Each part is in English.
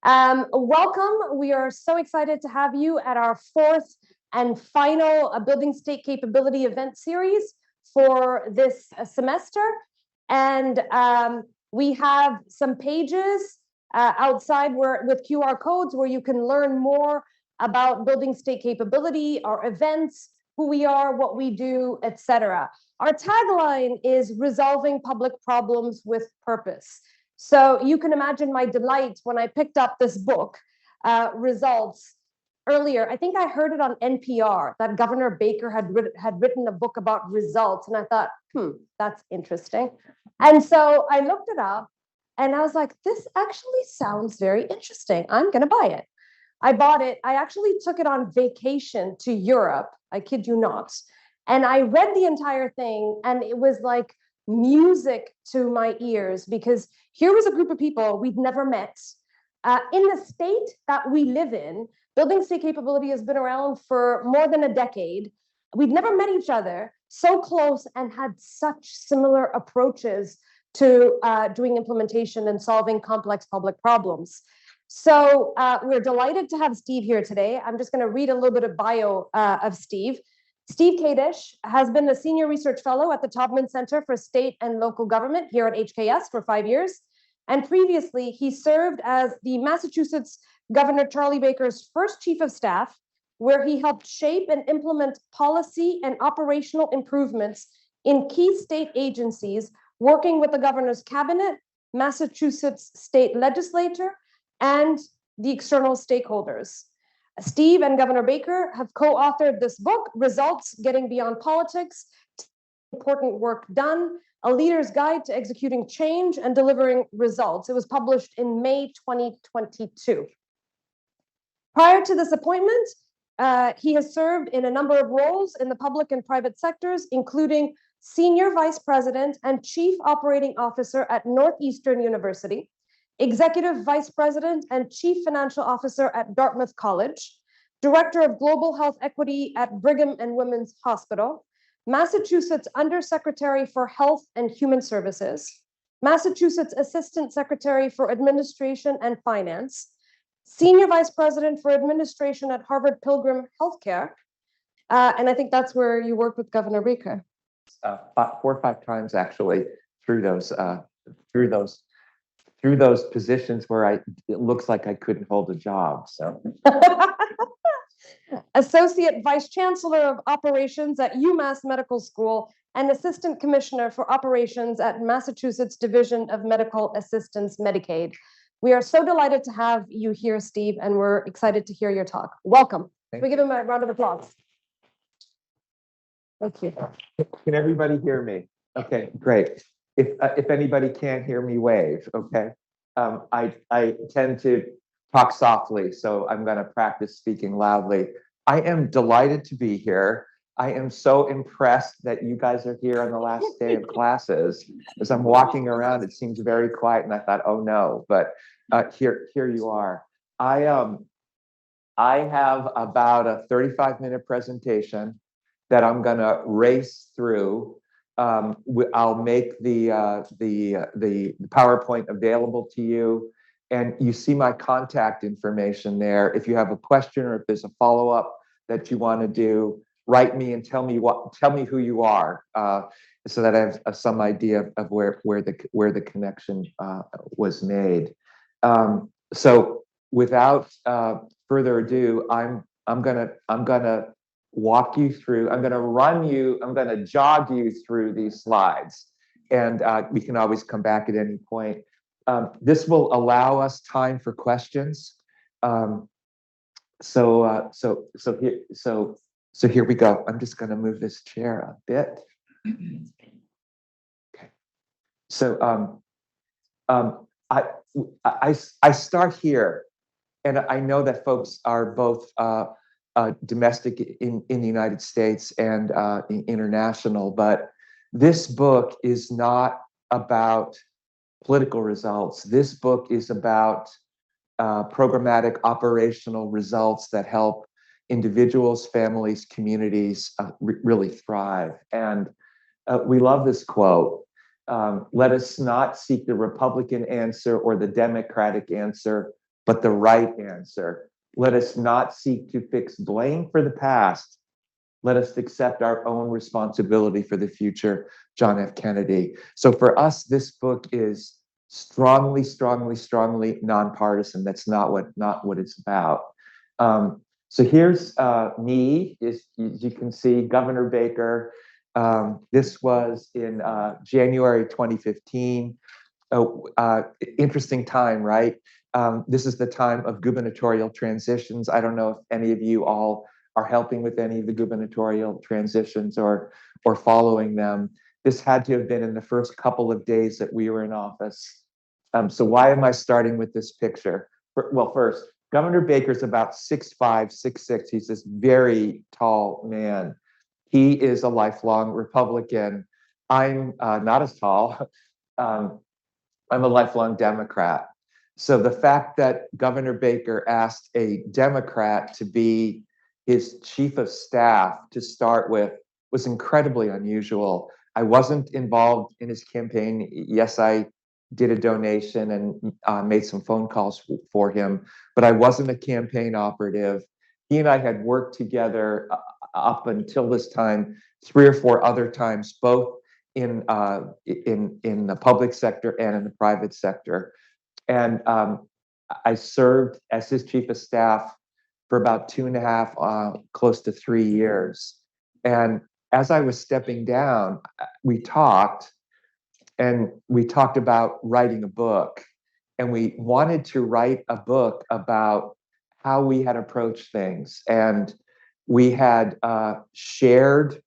Welcome. We are so excited to have you at our fourth and final Building State Capability event series for this semester. And we have some pages outside with QR codes where you can learn more about building state capability, our events, who we are, what we do, etc. Our tagline is resolving public problems with purpose. So you can imagine my delight when I picked up this book, Results, earlier. I think I heard it on NPR that Governor Baker had written a book about results. And I thought, that's interesting. And so I looked it up and I was like, this actually sounds very interesting. I'm going to buy it. I bought it. I actually took it on vacation to Europe. I kid you not. And I read the entire thing and it was like music to my ears, because here was a group of people we'd never met. In the state that we live in, building state capability has been around for more than a decade. We'd never met each other so close and had such similar approaches to doing implementation and solving complex public problems. So we're delighted to have Steve here today. I'm just going to read a little bit of bio of Steve. Steve Kadish has been a senior research fellow at the Taubman Center for State and Local Government here at HKS for 5 years. And previously, he served as the Massachusetts Governor Charlie Baker's first chief of staff, where he helped shape and implement policy and operational improvements in key state agencies, working with the governor's cabinet, Massachusetts state legislature, and the external stakeholders. Steve and Governor Baker have co-authored this book, Results, Getting Beyond Politics, Important Work Done, A Leader's Guide to Executing Change and Delivering Results. It was published in May 2022. Prior to this appointment, he has served in a number of roles in the public and private sectors, including Senior Vice President and Chief Operating Officer at Northeastern University, Executive Vice President and Chief Financial Officer at Dartmouth College, Director of Global Health Equity at Brigham and Women's Hospital, Massachusetts Undersecretary for Health and Human Services, Massachusetts Assistant Secretary for Administration and Finance, Senior Vice President for Administration at Harvard Pilgrim Healthcare, and I think that's where you work with Governor Baker. 4 or 5 times actually through those positions where it looks like I couldn't hold a job. So, Associate Vice Chancellor of Operations at UMass Medical School and Assistant Commissioner for Operations at Massachusetts Division of Medical Assistance Medicaid. We are so delighted to have you here, Steve, and we're excited to hear your talk. Welcome. Can we give him a round of applause? Thank you. Can everybody hear me? Okay, great. If anybody can't hear me, wave. Okay. I tend to talk softly, so I'm going to practice speaking loudly. I am delighted to be here. I am so impressed that you guys are here on the last day of classes. As I'm walking around, it seems very quiet, and I thought, oh no, but here you are. I have about a 35-minute presentation that I'm going to race through. I'll make the PowerPoint available to you, and you see my contact information there. If you have a question or if there's a follow-up that you want to do, write me and tell me who you are, so that I have some idea of where the connection was made. So without further ado, I'm gonna walk you through, I'm gonna jog you through these slides, and we can always come back at any point. This will allow us time for questions. So here we go. I'm just gonna move this chair a bit. Okay. So I start here, and I know that folks are both domestic in the United States and international, but this book is not about political results. This book is about programmatic operational results that help individuals, families, communities really thrive. And we love this quote. Let us not seek the Republican answer or the Democratic answer, but the right answer. Let us not seek to fix blame for the past. Let us accept our own responsibility for the future. John F. Kennedy. So for us, this book is strongly, strongly, strongly nonpartisan. That's not what it's about. So here's me. As you can see, Governor Baker. This was in January 2015. Interesting time, right? This is the time of gubernatorial transitions. I don't know if any of you all are helping with any of the gubernatorial transitions or following them. This had to have been in the first couple of days that we were in office. So why am I starting with this picture? Well, first, Governor Baker's about 6'5", 6'6". He's this very tall man. He is a lifelong Republican. I'm not as tall. I'm a lifelong Democrat. So the fact that Governor Baker asked a Democrat to be his chief of staff to start with was incredibly unusual. I wasn't involved in his campaign. Yes, I did a donation and made some phone calls for him, but I wasn't a campaign operative. He and I had worked together up until this time 3 or 4 other times, both in the public sector and in the private sector. And I served as his chief of staff for about 2.5, close to 3 years. And as I was stepping down, we talked about writing a book. And we wanted to write a book about how we had approached things. And we had shared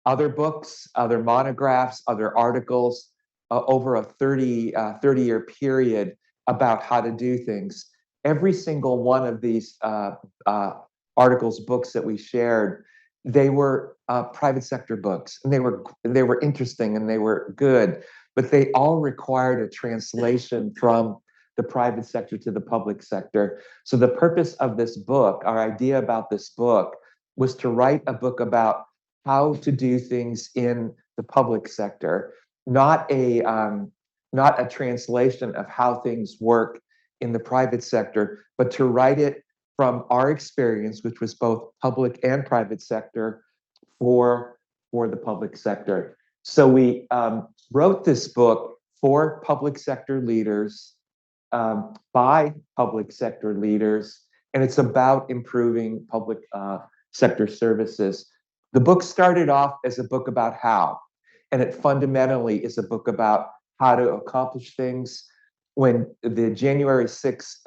other books, other monographs, other articles over a 30-year period about how to do things. Every single one of these articles, books that we shared, they were private sector books, and they were interesting and they were good, but they all required a translation from the private sector to the public sector. So the purpose of this book, our idea about this book, was to write a book about how to do things in the public sector, not a translation of how things work in the private sector, but to write it from our experience, which was both public and private sector, for the public sector. So we wrote this book for public sector leaders, by public sector leaders, and it's about improving public sector services. The book started off as a book about how, and it fundamentally is a book about how to accomplish things. When the January 6th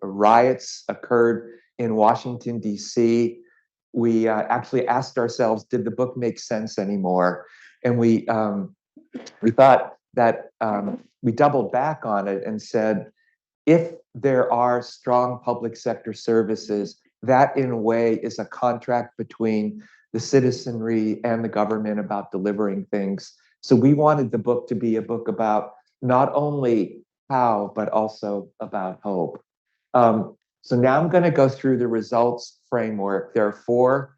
riots occurred in Washington, D.C., we actually asked ourselves, did the book make sense anymore? And we thought that we doubled back on it and said, if there are strong public sector services, that in a way is a contract between the citizenry and the government about delivering things. So we wanted the book to be a book about not only how, but also about hope. So now I'm going to go through the results framework. There are 4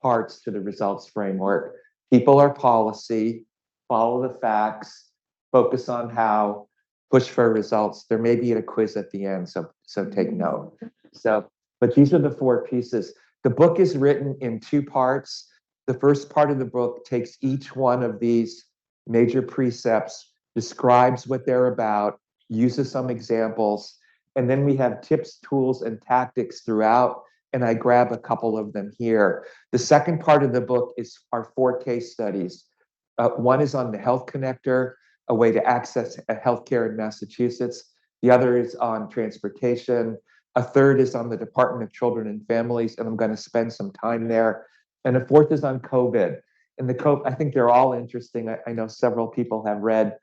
parts to the results framework. People are policy, follow the facts, focus on how, push for results. There may be a quiz at the end, so take note. But these are the 4 pieces. The book is written in 2 parts. The first part of the book takes each one of these major precepts, describes what they're about, uses some examples, and then we have tips, tools, and tactics throughout, and I grab a couple of them here. The second part of the book is our 4 case studies. One is on the Health Connector, a way to access healthcare in Massachusetts. The other is on transportation. A third is on the Department of Children and Families, and I'm going to spend some time there. And a fourth is on COVID. And I think they're all interesting. I know several people have read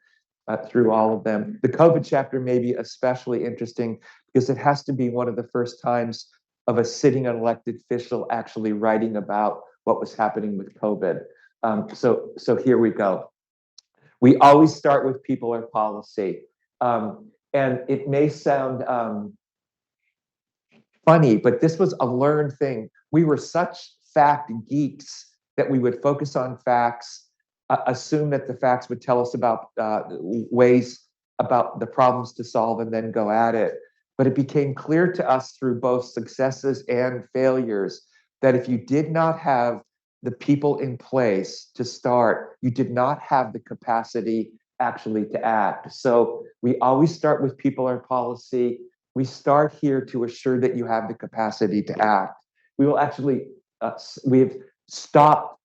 through all of them. The COVID chapter may be especially interesting because it has to be one of the first times of a sitting elected official actually writing about what was happening with COVID. So here we go. We always start with people or policy. And it may sound funny, but this was a learned thing. We were such fact geeks that we would focus on facts, assume that the facts would tell us about ways about the problems to solve, and then go at it. but it became clear to us through both successes and failures that if you did not have the people in place to start, you did not have the capacity actually to act. So we always start with people or policy. We start here to assure that you have the capacity to act. We will actually, we've stopped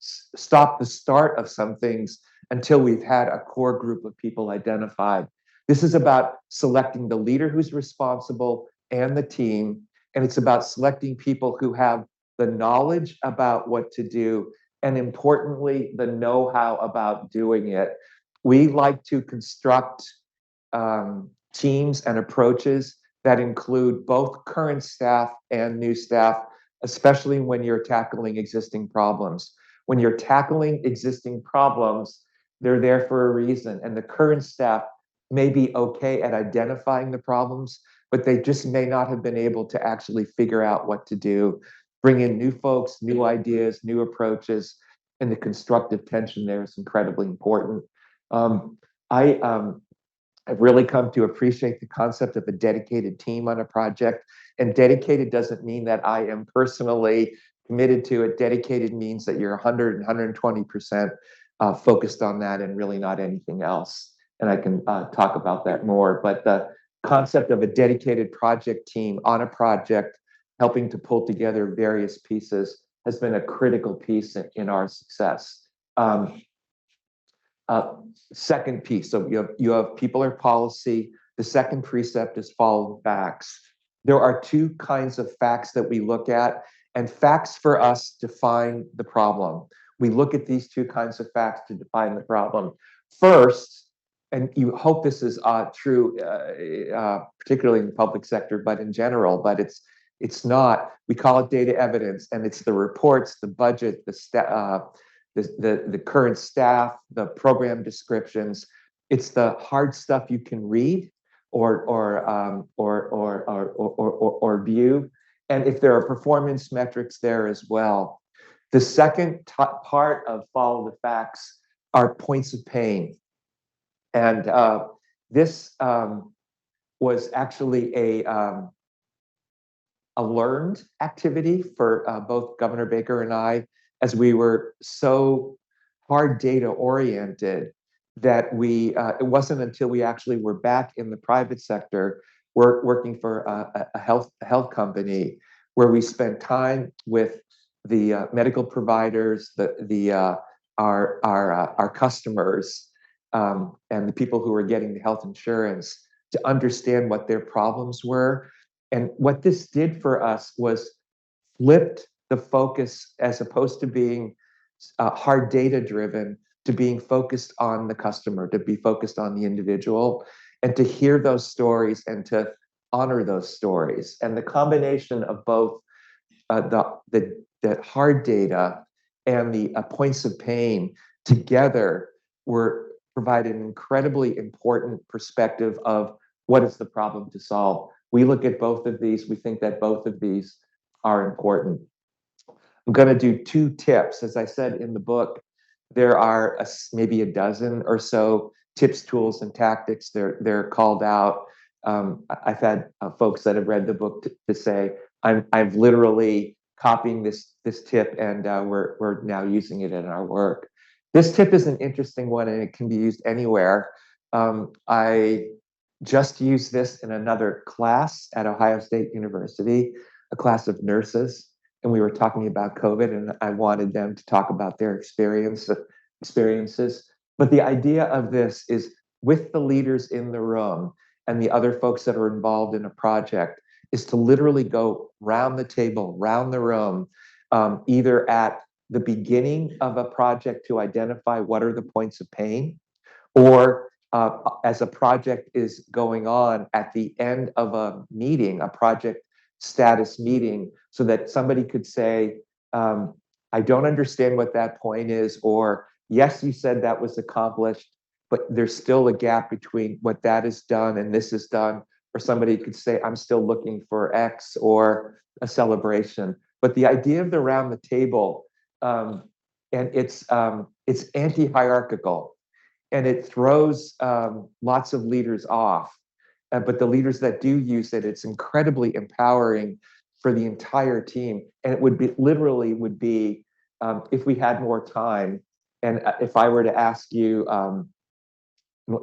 the start of some things until we've had a core group of people identified. This is about selecting the leader who's responsible and the team, and it's about selecting people who have the knowledge about what to do, and importantly, the know-how about doing it. We like to construct teams and approaches that include both current staff and new staff, especially when you're tackling existing problems. When you're tackling existing problems, they're there for a reason, and the current staff may be okay at identifying the problems, but they just may not have been able to actually figure out what to do. Bring in new folks, new ideas, new approaches, and the constructive tension there is incredibly important. I've really come to appreciate the concept of a dedicated team on a project. And dedicated doesn't mean that I am personally committed to it. Dedicated means that you're 100 and 120% focused on that and really not anything else. And I can talk about that more. But the concept of a dedicated project team on a project, helping to pull together various pieces, has been a critical piece in our success. Second piece, so you have people or policy. The second precept is follow the facts. There are two kinds of facts that we look at, and facts for us define the problem. We look at these two kinds of facts to define the problem. First, and you hope this is true, particularly in the public sector, but in general, but it's not. We call it data evidence, and it's the reports, the budget, the current staff, the program descriptions. It's the hard stuff you can read or view, and if there are performance metrics there as well. The second part of follow the facts are points of pain, and this was actually a learned activity for both Governor Baker and I, as we were so hard data oriented that it wasn't until we actually were back in the private sector working for a health company where we spent time with the medical providers, our customers, and the people who were getting the health insurance to understand what their problems were. And what this did for us was flipped the focus, as opposed to being hard data driven, to being focused on the customer, to be focused on the individual, and to hear those stories and to honor those stories. And the combination of both the hard data and the points of pain together provided an incredibly important perspective of what is the problem to solve. We look at both of these. We think that both of these are important. I'm going to do two tips. As I said in the book, there are maybe a dozen or so tips, tools, and tactics. They're called out. I've had folks that have read the book to say, I've literally copying this tip, and we're now using it in our work. This tip is an interesting one, and it can be used anywhere. I just used this in another class at Ohio State University, a class of nurses, and we were talking about COVID, and I wanted them to talk about their experiences. But the idea of this is, with the leaders in the room and the other folks that are involved in a project, is to literally go round the table, round the room, either at the beginning of a project to identify what are the points of pain, or as a project is going on at the end of a meeting, a project status meeting, so that somebody could say, I don't understand what that point is, or yes, you said that was accomplished, but there's still a gap between what that is done and this is done. Or somebody could say, I'm still looking for X, or a celebration. But the idea of the round the table, and it's anti-hierarchical, and it throws lots of leaders off. but the leaders that do use it, it's incredibly empowering for the entire team. And it would be literally would be, if we had more time, and if I were to ask you, and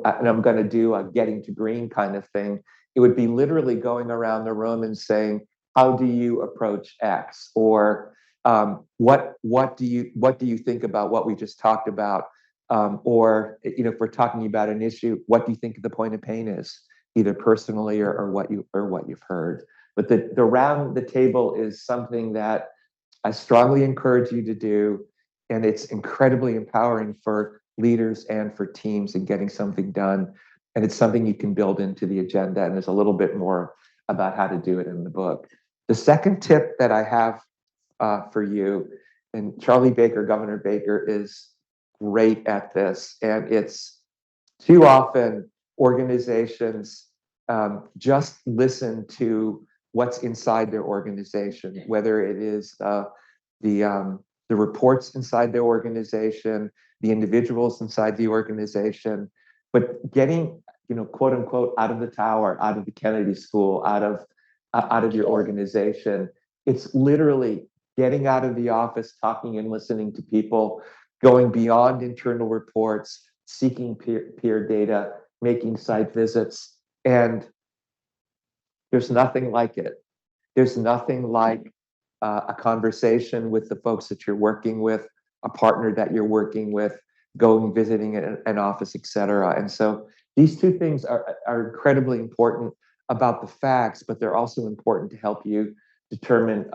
I'm going to do a getting to green kind of thing, it would be literally going around the room and saying, how do you approach X? Or what do you think about what we just talked about? Or if we're talking about an issue, what do you think the point of pain is, either personally or what you've heard? But the round the table is something that I strongly encourage you to do, and it's incredibly empowering for leaders and for teams in getting something done. And it's something you can build into the agenda, and there's a little bit more about how to do it in the book. The second tip that I have for you, and Charlie Baker, Governor Baker, is great at this, and it's too often organizations just listen to what's inside their organization, whether it is the reports inside their organization, the individuals inside the organization, but getting, quote unquote, out of the tower, out of the Kennedy School, out of your organization. It's literally getting out of the office, talking and listening to people, going beyond internal reports, seeking peer data, making site visits. And there's nothing like it. There's nothing like a conversation with the folks that you're working with, a partner that you're working with, going, visiting an office, et cetera. And so these two things are incredibly important about the facts, but they're also important to help you determine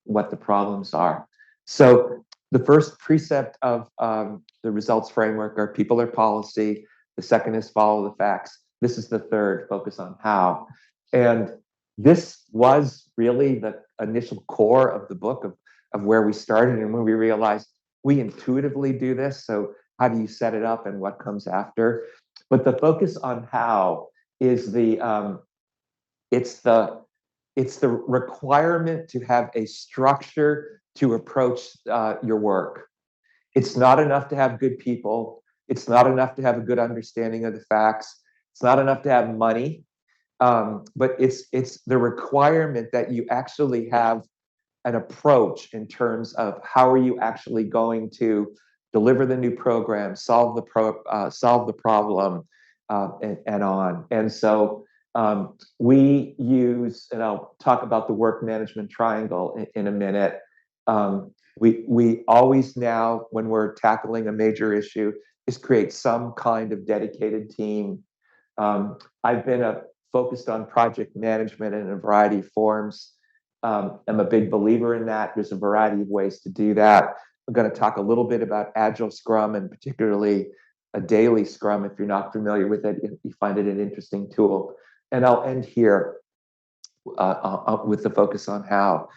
what the problems are. So the first precept of the results framework are people are policy. The second is follow the facts. This is the third, focus on how. And this was really the initial core of the book of where we started. And when we realized we intuitively do this, so how do you set it up and what comes after? But the focus on how is it's the requirement to have a structure to approach your work. It's not enough to have good people. It's not enough to have a good understanding of the facts. It's not enough to have money. But it's the requirement that you actually have an approach in terms of how are you actually going to deliver the new program, solve the problem, and on. And so we use, and I'll talk about the work management triangle in a minute. We always now, when we're tackling a major issue, is create some kind of dedicated team. I've been focused on project management in a variety of forms. I'm a big believer in that. There's a variety of ways to do that. I'm going to talk a little bit about Agile Scrum, and particularly a daily Scrum. If you're not familiar with it, you find it an interesting tool. And I'll end here with the focus on how.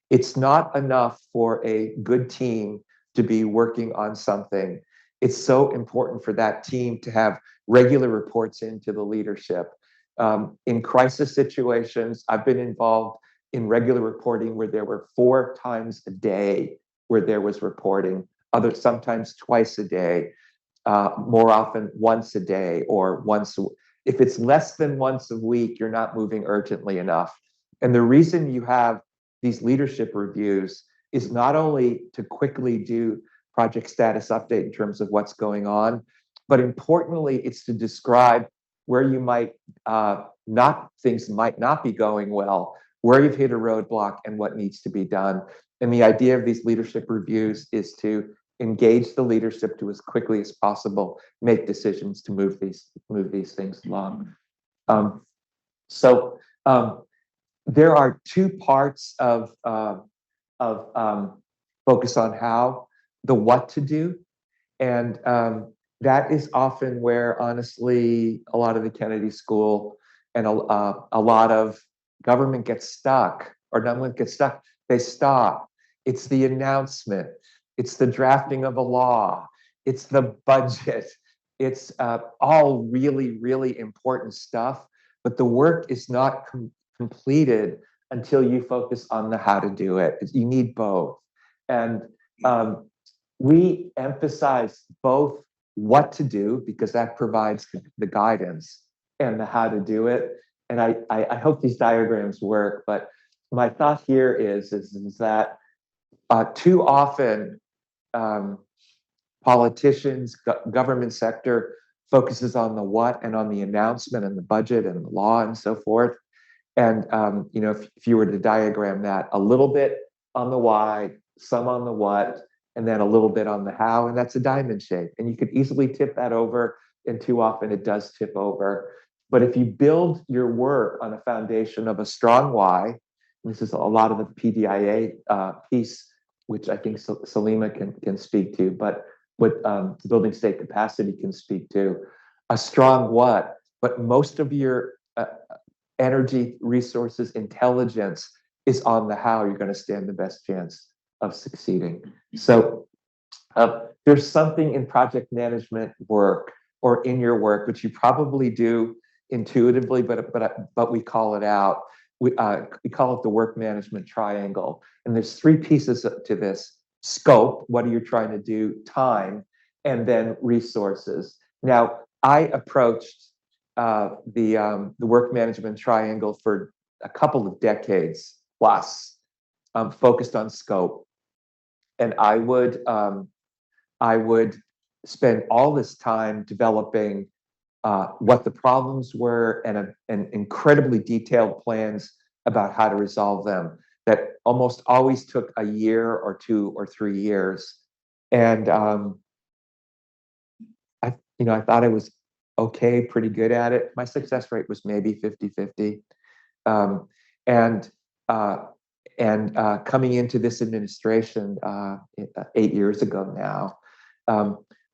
It's not enough for a good team to be working on something. It's so important for that team to have regular reports into the leadership. In crisis situations, I've been involved in regular reporting where there were 4 times a day where there was reporting, sometimes twice a day, more often once a day or once. If it's less than once a week, you're not moving urgently enough. And the reason you have these leadership reviews is not only to quickly do project status update in terms of what's going on, but importantly, it's to describe where you might things might not be going well, where you've hit a roadblock and what needs to be done. And the idea of these leadership reviews is to engage the leadership to, as quickly as possible, make decisions to move these things along. So there are 2 parts of focus on how, the what to do, and that is often where, honestly, a lot of the Kennedy School and a lot of government gets stuck, or no one gets stuck, they stop. It's the announcement, it's the drafting of a law, it's the budget, it's all really, really important stuff, but the work is not completed until you focus on the how to do it. You need both. And we emphasize both what to do, because that provides the guidance, and the how to do it. And I hope these diagrams work, but my thought here is that too often politicians, government sector focuses on the what and on the announcement and the budget and the law and so forth. And if you were to diagram that, a little bit on the why, some on the what, and then a little bit on the how, and that's a diamond shape. And you could easily tip that over, and too often it does tip over. But if you build your work on a foundation of a strong why, and this is a lot of the PDIA piece, which I think Salima can speak to, but what building state capacity can speak to, a strong what, but most of your energy, resources, intelligence is on the how, you're going to stand the best chance of succeeding. So there's something in project management work or in your work, which you probably do intuitively, but we call it out. We call it the work management triangle. And there's three pieces to this: scope, what are you trying to do, time, and then resources. Now, I approached the work management triangle for a couple of decades plus, focused on scope. And I would spend all this time developing what the problems were and incredibly detailed plans about how to resolve them that almost always took a year or 2 or 3 years. And I thought I was okay, pretty good at it. My success rate was maybe 50-50. Coming into this administration 8 years ago now,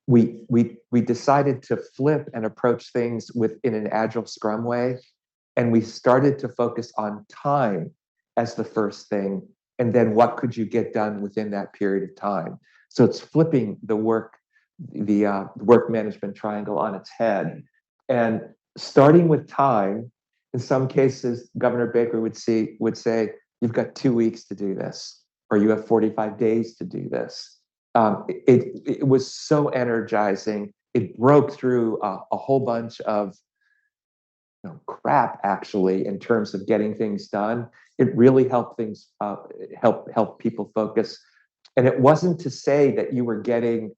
we decided to flip and approach things in an agile Scrum way, and we started to focus on time as the first thing, and then what could you get done within that period of time. So it's flipping the work management triangle on its head, and starting with time. In some cases, Governor Baker would say, you've got 2 weeks to do this, or you have 45 days to do this. It was so energizing. It broke through a whole bunch of crap, actually, in terms of getting things done. It really helped things help people focus. And it wasn't to say that you were getting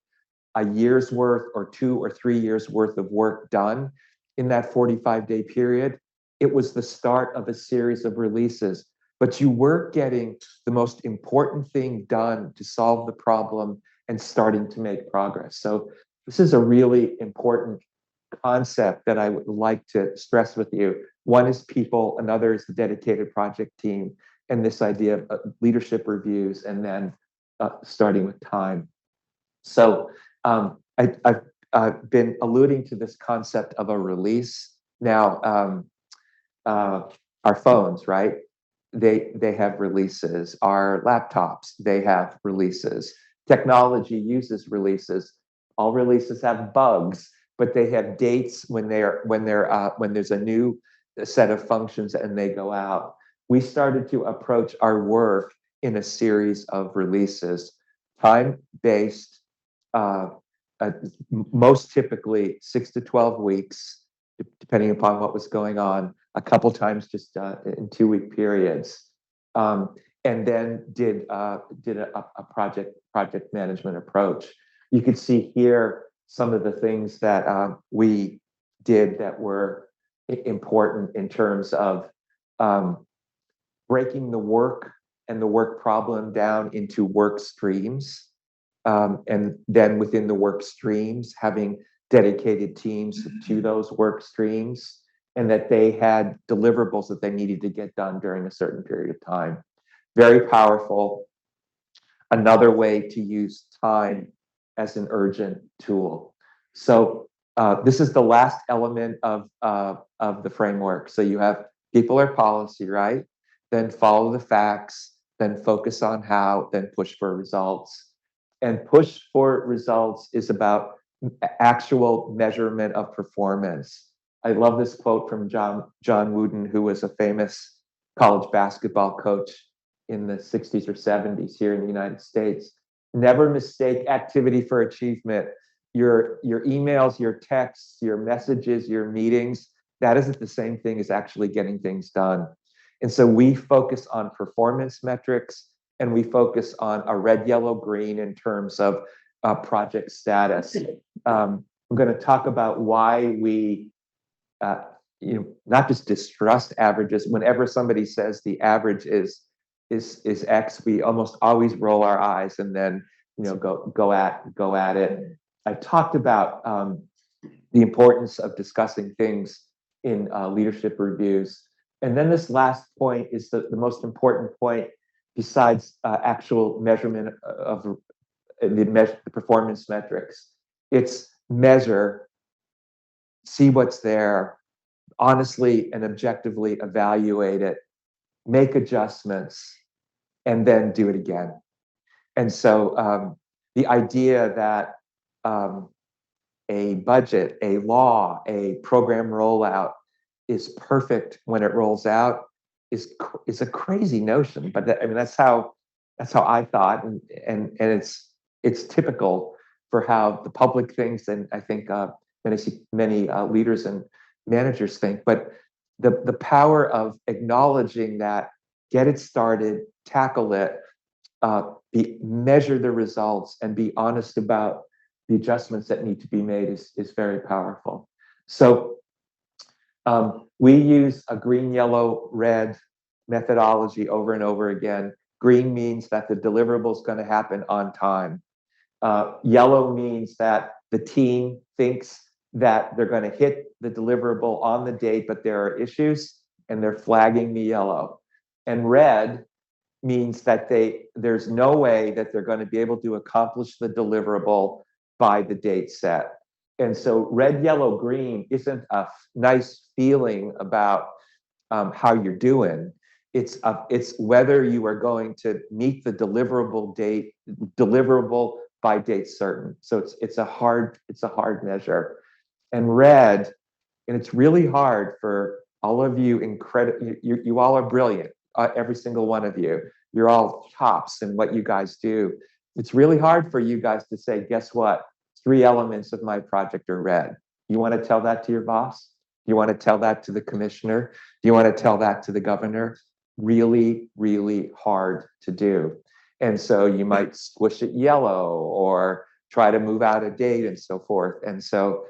a year's worth or 2 or 3 years worth of work done in that 45-day period. It was the start of a series of releases, but you were getting the most important thing done to solve the problem and starting to make progress. So this is a really important concept that I would like to stress with you. One is people, another is the dedicated project team, and this idea of leadership reviews, and then starting with time. So I've been alluding to this concept of a release. Now, our phones, right? They have releases. Our laptops, they have releases. Technology uses releases. All releases have bugs, but they have dates when there's a new set of functions and they go out. We started to approach our work in a series of releases, time-based, most typically 6 to 12 weeks, depending upon what was going on, a couple times just in 2-week periods, and then did a project management approach. You can see here some of the things that we did that were important in terms of breaking the work and the work problem down into work streams, and then within the work streams having dedicated teams to those work streams, and that they had deliverables that they needed to get done during a certain period of time. Very powerful. Another way to use time as an urgent tool. So this is the last element of the framework. So you have people or policy, right? Then follow the facts, then focus on how, then push for results. And push for results is about actual measurement of performance. I love this quote from John Wooden, who was a famous college basketball coach in the 60s or 70s here in the United States. Never mistake activity for achievement. Your emails, your texts, your messages, your meetings, that isn't the same thing as actually getting things done. And so we focus on performance metrics, and we focus on a red, yellow, green in terms of project status. I'm going to talk about why we, not just distrust averages. Whenever somebody says the average is X, we almost always roll our eyes and then go at it. I talked about the importance of discussing things in leadership reviews. And then this last point is the most important point besides actual measurement of the performance metrics. It's measure, see what's there, honestly and objectively evaluate it, make adjustments, and then do it again. And so the idea that a budget, a law, a program rollout is perfect when it rolls out is a crazy notion. But that's how I thought, and it's typical for how the public thinks, and I think many leaders and managers think. But the power of acknowledging that, get it started, tackle it, measure the results, and be honest about the adjustments that need to be made is very powerful. So we use a green, yellow, red methodology over and over again. Green means that the deliverable is going to happen on time. Yellow means that the team thinks that they're going to hit the deliverable on the date, but there are issues and they're flagging the yellow. And red means that there's no way that they're going to be able to accomplish the deliverable by the date set. And so red, yellow, green isn't a nice feeling about how you're doing. It's whether you are going to meet the deliverable by date certain. So it's a hard measure. And red, and it's really hard for all of you. You all are brilliant. Every single one of you. You're all tops in what you guys do. It's really hard for you guys to say, guess what? 3 elements of my project are red. You want to tell that to your boss? You want to tell that to the commissioner? Do you want to tell that to the governor? Really, really hard to do. And so you might squish it yellow or try to move out a date and so forth. And so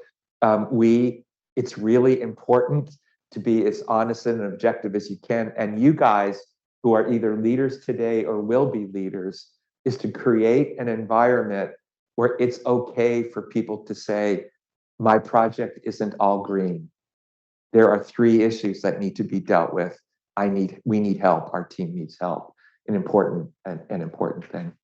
it's really important to be as honest and objective as you can. And you guys who are either leaders today or will be leaders is to create an environment where it's okay for people to say, my project isn't all green. There are 3 issues that need to be dealt with. We need help. Our team needs help. An important thing.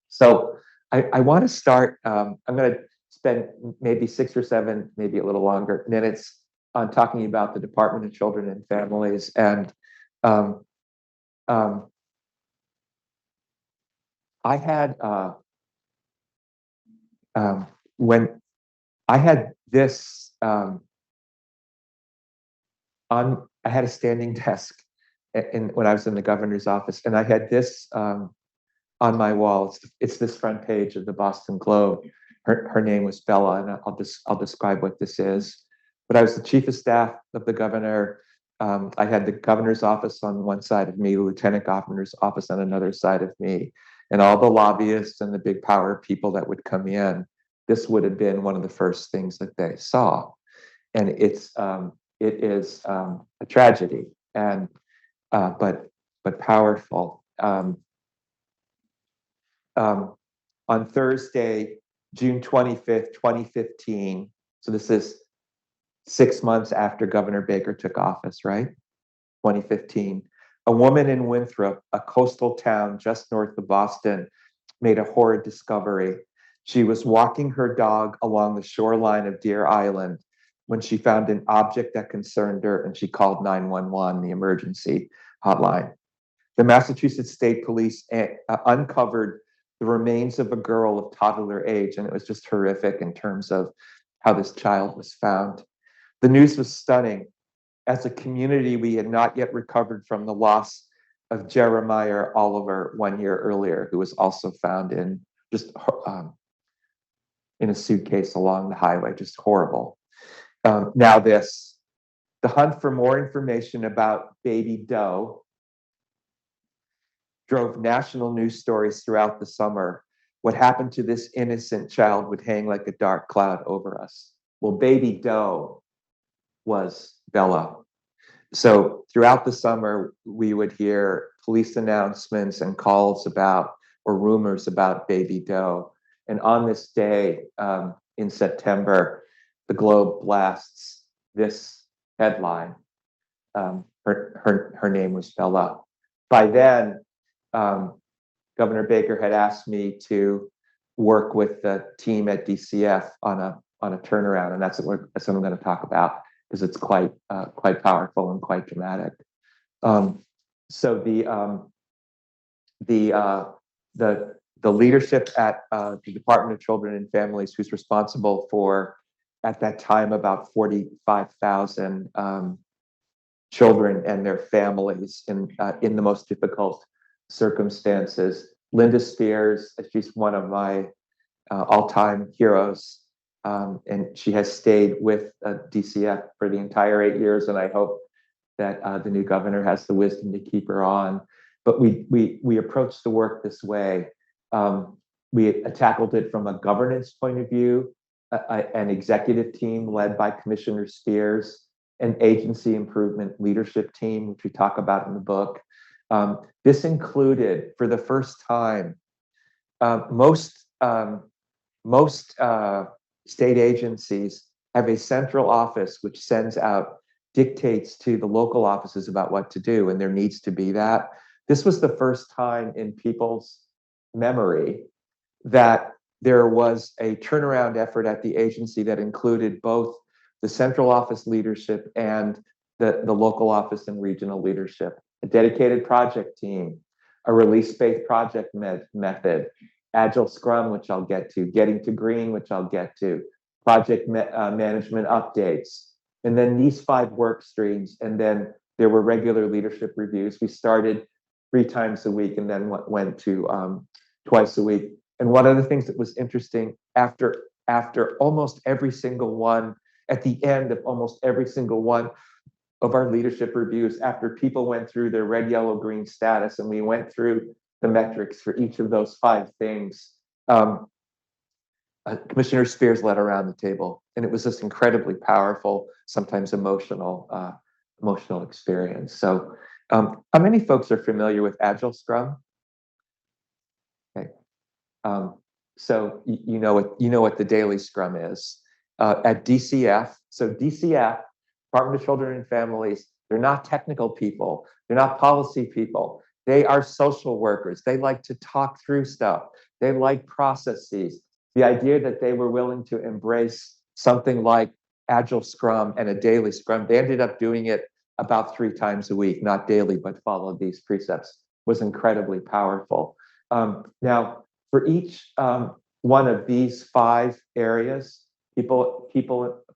So I want to start. I'm going to spend maybe 6 or 7, maybe a little longer minutes on talking about the Department of Children and Families. And I had when I had this I had a standing desk when I was in the governor's office, and I had this on my wall. It's this front page of the Boston Globe. Her name was Bella, and I'll describe what this is. But I was the chief of staff of the governor. I had the governor's office on one side of me, the lieutenant governor's office on another side of me, and all the lobbyists and the big power people that would come in. This would have been one of the first things that they saw, and it is a tragedy, and but powerful. On Thursday, June 25th, 2015. So this is 6 months after Governor Baker took office, right? 2015. A woman in Winthrop, a coastal town just north of Boston, made a horrid discovery. She was walking her dog along the shoreline of Deer Island when she found an object that concerned her, and she called 911, the emergency hotline. The Massachusetts State Police uncovered the remains of a girl of toddler age, and it was just horrific in terms of how this child was found. The news was stunning. As a community, we had not yet recovered from the loss of Jeremiah Oliver 1 year earlier, who was also found in a suitcase along the highway, just horrible. Now this. The hunt for more information about baby Doe drove national news stories throughout the summer. What happened to this innocent child would hang like a dark cloud over us. Well, baby Doe was Bella. So throughout the summer, we would hear police announcements and calls about, or rumors about baby Doe. And on this day in September, the Globe blasts this headline. Her name was Bella. By then, Governor Baker had asked me to work with the team at DCF on a turnaround, and that's what I'm going to talk about, because it's quite powerful and quite dramatic. So the leadership at the Department of Children and Families, who's responsible for, at that time, about 45,000 children and their families in the most difficult circumstances. Linda Spears, she's one of my all-time heroes, and she has stayed with DCF for the entire 8 years, and I hope that the new governor has the wisdom to keep her on. But we approached the work this way. We tackled it from a governance point of view, an executive team led by Commissioner Spears, an agency improvement leadership team, which we talk about in the book. This included, for the first time, most state agencies have a central office which sends out dictates to the local offices about what to do, and there needs to be that. This was the first time in people's memory that there was a turnaround effort at the agency that included both the central office leadership and the local office and regional leadership, a dedicated project team, a release-based project method, Agile Scrum, which I'll get to, getting to green, which I'll get to, project management updates, and then these 5 work streams, and then there were regular leadership reviews. We started 3 times a week and then went to twice a week. And one of the things that was interesting, after almost every single one, at the end of almost every single one of our leadership reviews, after people went through their red, yellow, green status, and we went through the metrics for each of those 5 things, Commissioner Spears led around the table, and it was this incredibly powerful, sometimes emotional experience. So, how many folks are familiar with Agile Scrum? Okay, so you know what the daily Scrum is at DCF. So DCF, Department of Children and Families, they're not technical people, they're not policy people. They are social workers. They like to talk through stuff. They like processes. The idea that they were willing to embrace something like Agile Scrum and a daily Scrum, they ended up doing it about 3 times a week, not daily, but followed these precepts, was incredibly powerful. Now, for each one of these 5 areas, people,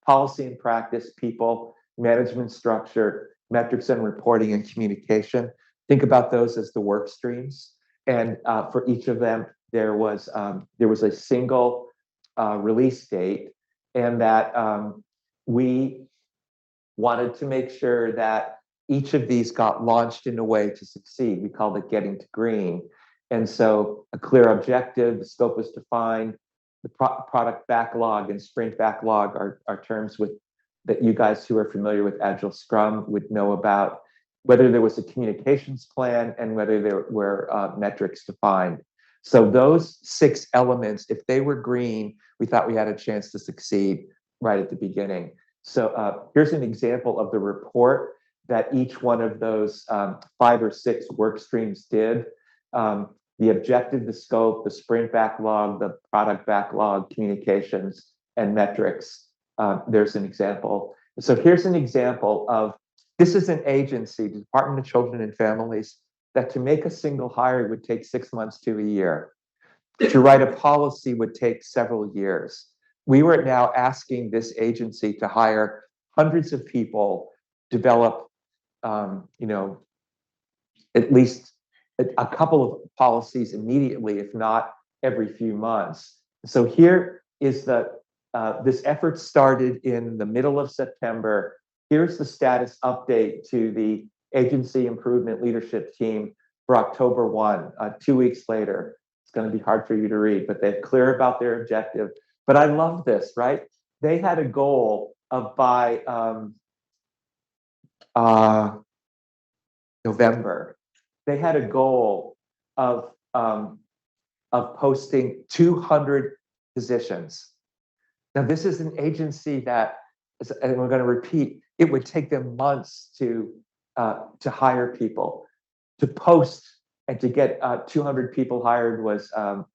policy and practice, people, management structure, metrics and reporting, and communication, think about those as the work streams. And for each of them, there was a single release date, and that we wanted to make sure that each of these got launched in a way to succeed. We called it getting to green. And so a clear objective, the scope was defined, the product backlog and sprint backlog are terms that you guys who are familiar with Agile Scrum would know about, whether there was a communications plan and whether there were metrics defined. So those 6 elements, if they were green, we thought we had a chance to succeed right at the beginning. So here's an example of the report that each one of those 5 or 6 work streams did. The objective, the scope, the sprint backlog, the product backlog, communications, and metrics. There's an example. So here's an example of, this is an agency, the Department of Children and Families, that to make a single hire would take 6 months to a year. To write a policy would take several years. We were now asking this agency to hire hundreds of people, develop, at least a couple of policies immediately, if not every few months. So here is this effort started in the middle of September. here's the status update to the Agency Improvement Leadership Team for October 1, 2 weeks later. It's going to be hard for you to read, but they're clear about their objective. But I love this, right? They had a goal of by November, they had a goal of posting 200 positions. Now, this is an agency that, and we're going to repeat, it would take them months to hire people. To post and to get 200 people hired was, an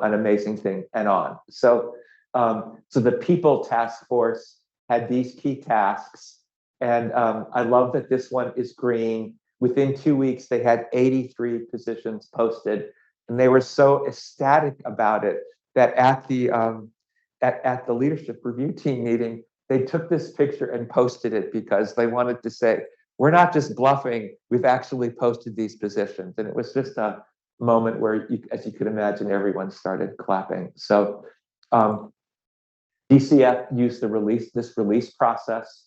amazing thing, and on. So the people task force had these key tasks, and I love that this one is green. Within 2 weeks, they had 83 positions posted, and they were so ecstatic about it that at the leadership review team meeting, they took this picture and posted it because they wanted to say, we're not just bluffing, we've actually posted these positions. And it was just a moment where, as you could imagine, everyone started clapping. So DCF used this release process.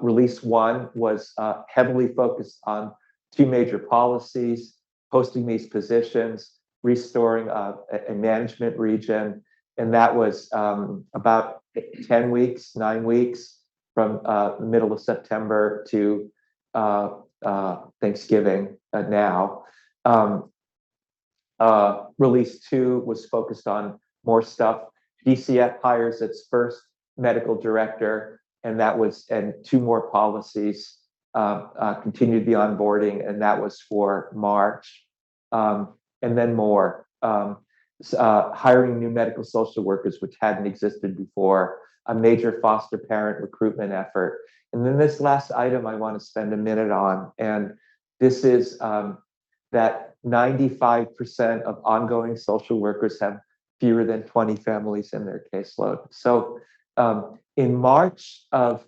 Release 1 was heavily focused on 2 major policies: posting these positions, restoring a management region. And that was about 9 weeks from the middle of September to Thanksgiving now. Release 2 was focused on more stuff. DCF hires its first medical director, and 2 more policies continued the onboarding, and that was for March. And then more. Hiring new medical social workers, which hadn't existed before, a major foster parent recruitment effort. And then this last item I want to spend a minute on, and this is that 95% of ongoing social workers have fewer than 20 families in their caseload. So in March of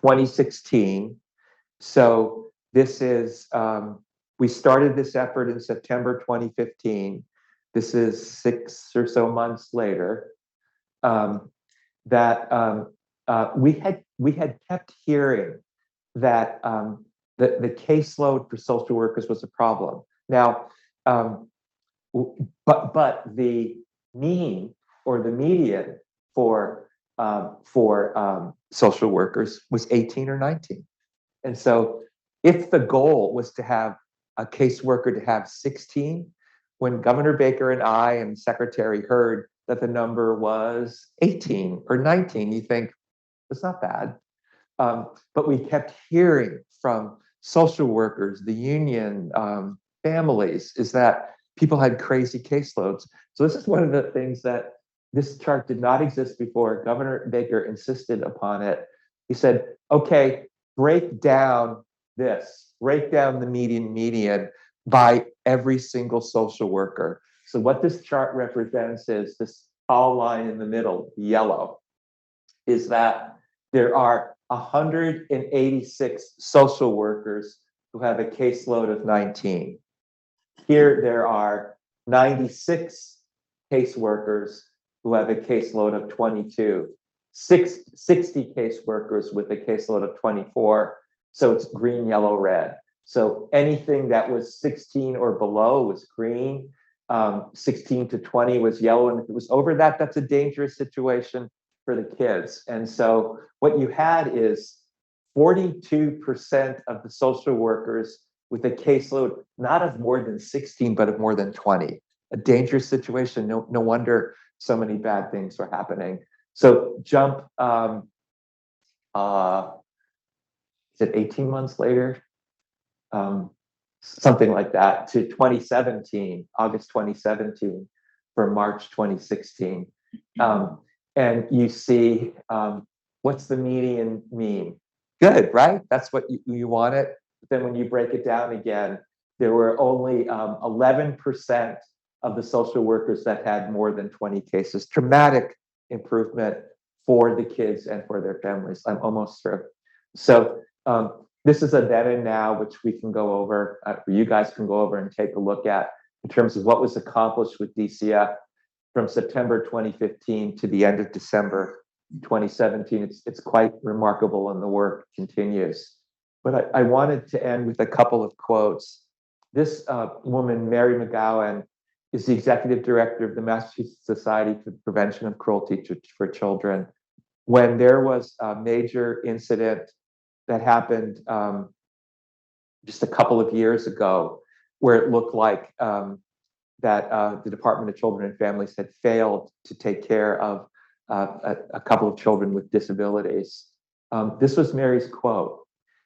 2016, so this is, we started this effort in September 2015. This is 6 or so months later, that we had kept hearing that the caseload for social workers was a problem. Now, but the mean or the median for social workers was 18 or 19. And so if the goal was to have a caseworker to have 16, when Governor Baker and I and Secretary heard that the number was 18 or 19, you think, it's not bad. But we kept hearing from social workers, the union, families, is that people had crazy caseloads. So this is one of the things that this chart did not exist before. Governor Baker insisted upon it. He said, okay, break down the median by every single social worker. So what this chart represents is this tall line in the middle, yellow, is that there are 186 social workers who have a caseload of 19. Here there are 96 caseworkers who have a caseload of 22, 60 caseworkers with a caseload of 24. So it's green, yellow, red. So anything that was 16 or below was green, 16 to 20 was yellow. And if it was over that, that's a dangerous situation for the kids. And so what you had is 42% of the social workers with a caseload, not of more than 16, but of more than 20. A dangerous situation. No wonder so many bad things were happening. So jump, is it 18 months later? Something like that, to 2017, August 2017, for March 2016. And you see, what's the median mean? Good, right? That's what you want it. But then when you break it down again, there were only 11% of the social workers that had more than 20 cases. Dramatic improvement for the kids and for their families. I'm almost through. So this is a then and now, which we can go over, you guys can go over and take a look at in terms of what was accomplished with DCF from September 2015 to the end of December 2017. It's quite remarkable, and the work continues. But I wanted to end with a couple of quotes. This woman, Mary McGowan, is the executive director of the Massachusetts Society for the Prevention of Cruelty for Children. When there was a major incident that happened just a couple of years ago, where it looked like that the Department of Children and Families had failed to take care of a couple of children with disabilities. This was Mary's quote,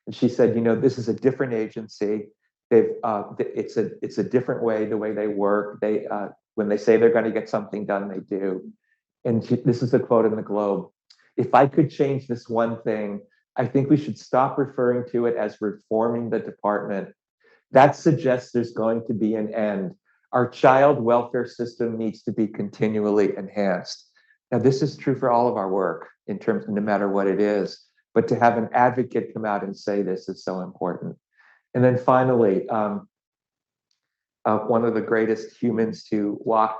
and she said, "You know, this is a different agency. It's a different way, the way they work. When they say they're going to get something done, they do." And this is a quote in the Globe: "If I could change this one thing, I think we should stop referring to it as reforming the department. That suggests there's going to be an end. Our child welfare system needs to be continually enhanced." Now, this is true for all of our work, in terms, no matter what it is, but to have an advocate come out and say this is so important. And then finally, one of the greatest humans to walk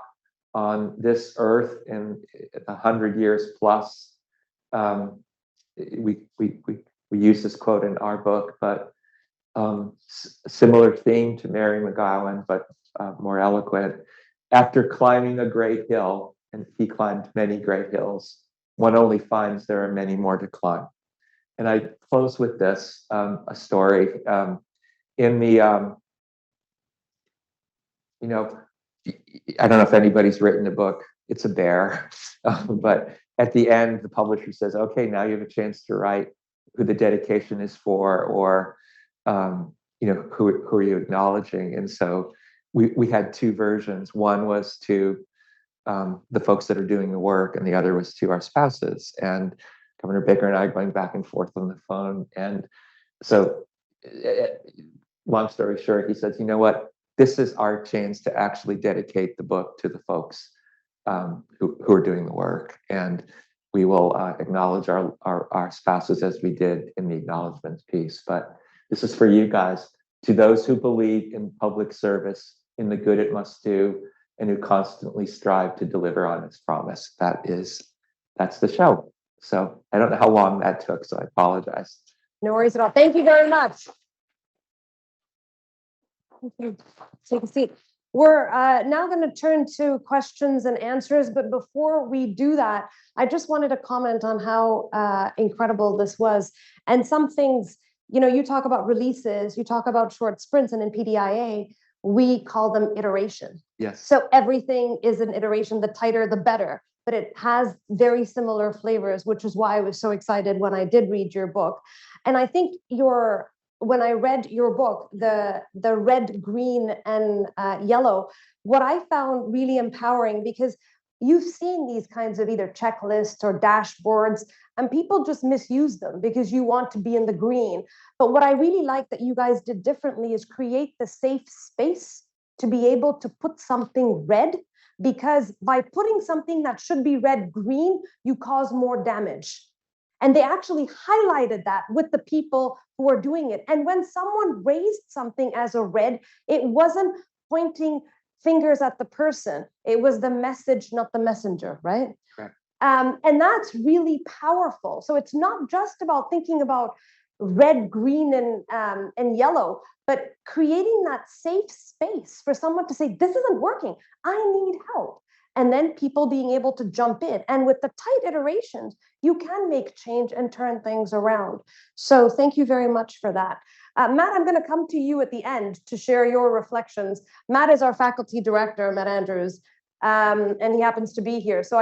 on this earth in 100 years plus. We use this quote in our book, but similar theme to Mary McGowan, but more eloquent. "After climbing a great hill," and he climbed many great hills, "one only finds there are many more to climb." And I close with this, a story. In the, you know, I don't know if anybody's written a book. It's a bear, but at the end, the publisher says, "Okay, now you have a chance to write who the dedication is for, or who are you acknowledging?" And so we had two versions. One was to the folks that are doing the work, and the other was to our spouses. And Governor Baker and I going back and forth on the phone. And so, long story short, he says, "You know what? This is our chance to actually dedicate the book to the folks who are doing the work, and we will acknowledge our spouses as we did in the acknowledgments piece. But this is for you guys, to those who believe in public service, in the good it must do, and who constantly strive to deliver on its promise." That's the show. So I don't know how long that took, so I apologize. No worries at all. Thank you very much. Take a seat. We're now going to turn to questions and answers, but before we do that, I just wanted to comment on how incredible this was. And some things, you talk about releases, you talk about short sprints, and in PDIA, we call them iteration. Yes. So everything is an iteration, the tighter, the better, but it has very similar flavors, which is why I was so excited when I did read your book. And I think when I read your book, the red, green, and yellow, what I found really empowering, because you've seen these kinds of either checklists or dashboards, and people just misuse them because you want to be in the green. But what I really like that you guys did differently is create the safe space to be able to put something red, because by putting something that should be red green, you cause more damage. And they actually highlighted that with the people who are doing it. And when someone raised something as a red, it wasn't pointing fingers at the person. It was the message, not the messenger, right? Correct. And that's really powerful. So it's not just about thinking about red, green, and yellow, but creating that safe space for someone to say, "This isn't working. I need help." And then people being able to jump in. And with the tight iterations, you can make change and turn things around. So thank you very much for that. Matt, I'm going to come to you at the end to share your reflections. Matt is our faculty director, Matt Andrews, and he happens to be here. So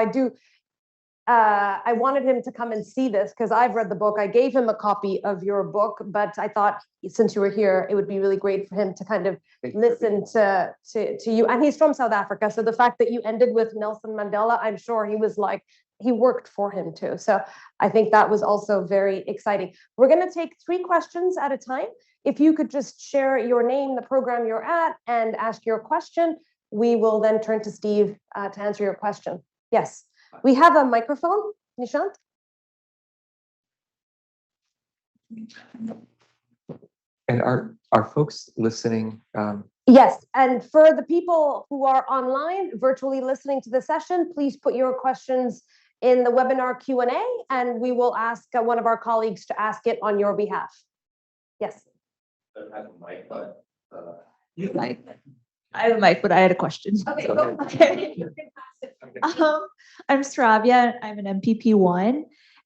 I wanted him to come and see this because I've read the book. I gave him a copy of your book, but I thought since you were here, it would be really great for him to kind of listen to you. And he's from South Africa. So the fact that you ended with Nelson Mandela, I'm sure he was like, he worked for him too. So I think that was also very exciting. We're going to take 3 questions at a time. If you could just share your name, the program you're at, and ask your question, we will then turn to Steve to answer your question. Yes. We have a microphone, Nishant. And are folks listening? Yes, and for the people who are online, virtually listening to the session, please put your questions in the webinar Q&A, and we will ask one of our colleagues to ask it on your behalf. Yes. I have a mic, but I have a mic, but I had a question. Okay. Okay. I'm Stravia. I'm an MPP1.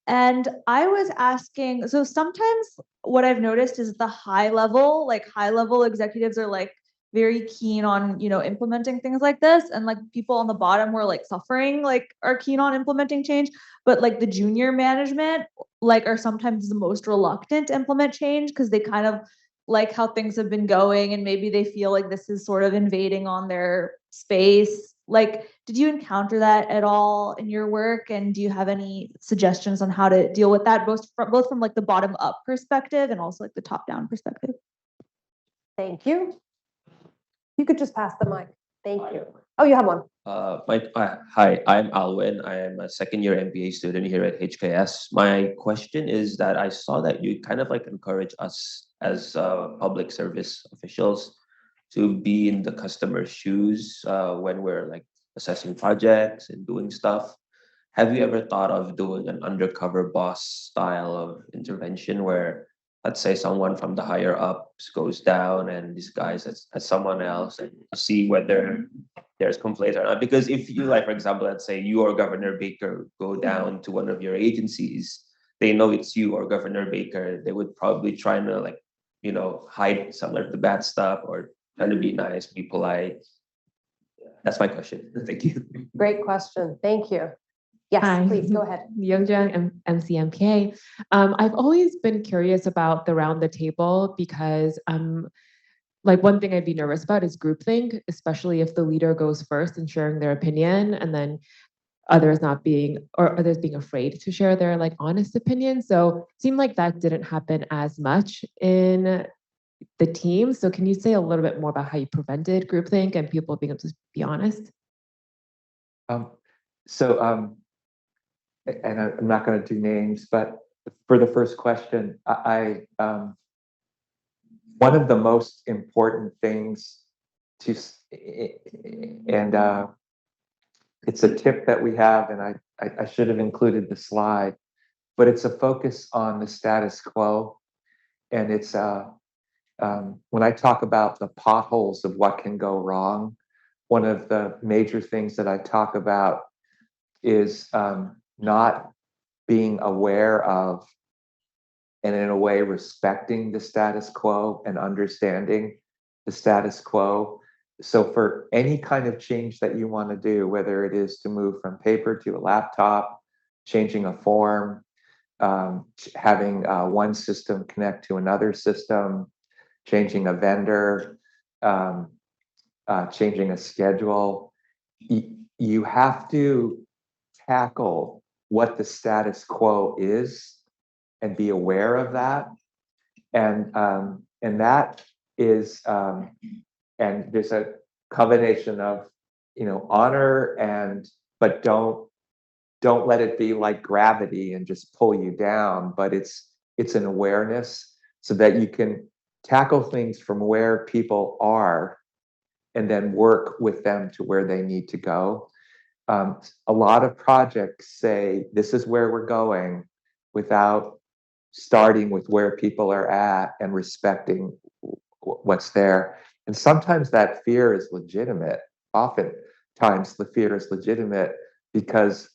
And I was asking, so sometimes what I've noticed is the high level executives are like very keen on, implementing things like this. And like people on the bottom who are like suffering, like are keen on implementing change. But like the junior management, like are sometimes the most reluctant to implement change because they kind of like how things have been going and maybe they feel like this is sort of invading on their space. Like, did you encounter that at all in your work? And do you have any suggestions on how to deal with that, both from like the bottom up perspective and also like the top down perspective? Thank you. You could just pass the mic. Thank you. Oh, you have one. Hi, I'm Alwin. I am a second year MBA student here at HKS. My question is that I saw that you kind of like encourage us as public service officials to be in the customer's shoes when we're like assessing projects and doing stuff. Have you ever thought of doing an undercover boss style of intervention where, let's say, someone from the higher ups goes down and disguises as someone else and see whether there's complaints or not? Because if you, like, for example, let's say you or Governor Baker go down to one of your agencies, they know it's you or Governor Baker, they would probably try to like, hide some of the bad stuff or try to be nice, be polite. That's my question. Thank you. Great question. Thank you. Yes, Hi. please go ahead. Youngjung, MCMK. I've always been curious about the round the table because like one thing I'd be nervous about is groupthink, especially if the leader goes first and sharing their opinion and then others being afraid to share their like honest opinion. So it seemed like that didn't happen as much in the team. So can you say a little bit more about how you prevented groupthink and people being able to be honest? And I'm not going to do names, but for the first question, one of the most important things and it's a tip that we have, and I should have included the slide, but it's a focus on the status quo. And it's when I talk about the potholes of what can go wrong, one of the major things that I talk about is not being aware of and in a way respecting the status quo and understanding the status quo. So for any kind of change that you want to do, whether it is to move from paper to a laptop, changing a form, having one system connect to another system, changing a vendor, changing a schedule, you have to tackle what the status quo is and be aware of that. And that is, and there's a combination of, honor but don't let it be like gravity and just pull you down, but it's an awareness so that you can tackle things from where people are and then work with them to where they need to go. A lot of projects say, this is where we're going, without starting with where people are at and respecting what's there. And sometimes that fear is legitimate. Oftentimes the fear is legitimate because,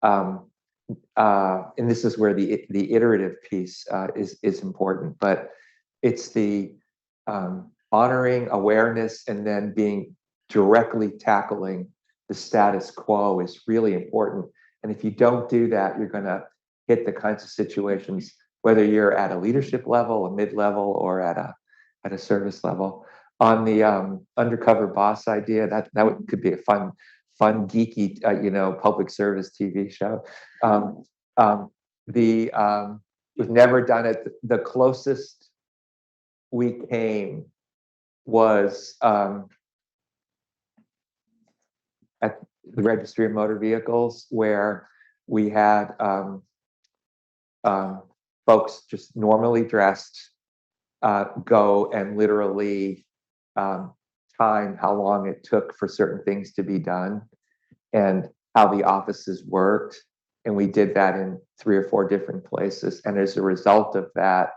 and this is where the iterative piece is important, but it's the honoring awareness and then being directly tackling the status quo is really important. And if you don't do that, you're going to hit the kinds of situations, whether you're at a leadership level, a mid-level, or at a service level. On the undercover boss idea, that could be a fun, geeky, public service TV show. We've never done it. The closest we came was at the Registry of Motor Vehicles, where we had folks just normally dressed go and literally time how long it took for certain things to be done. And how the offices worked. And we did that in 3 or 4 different places. And as a result of that,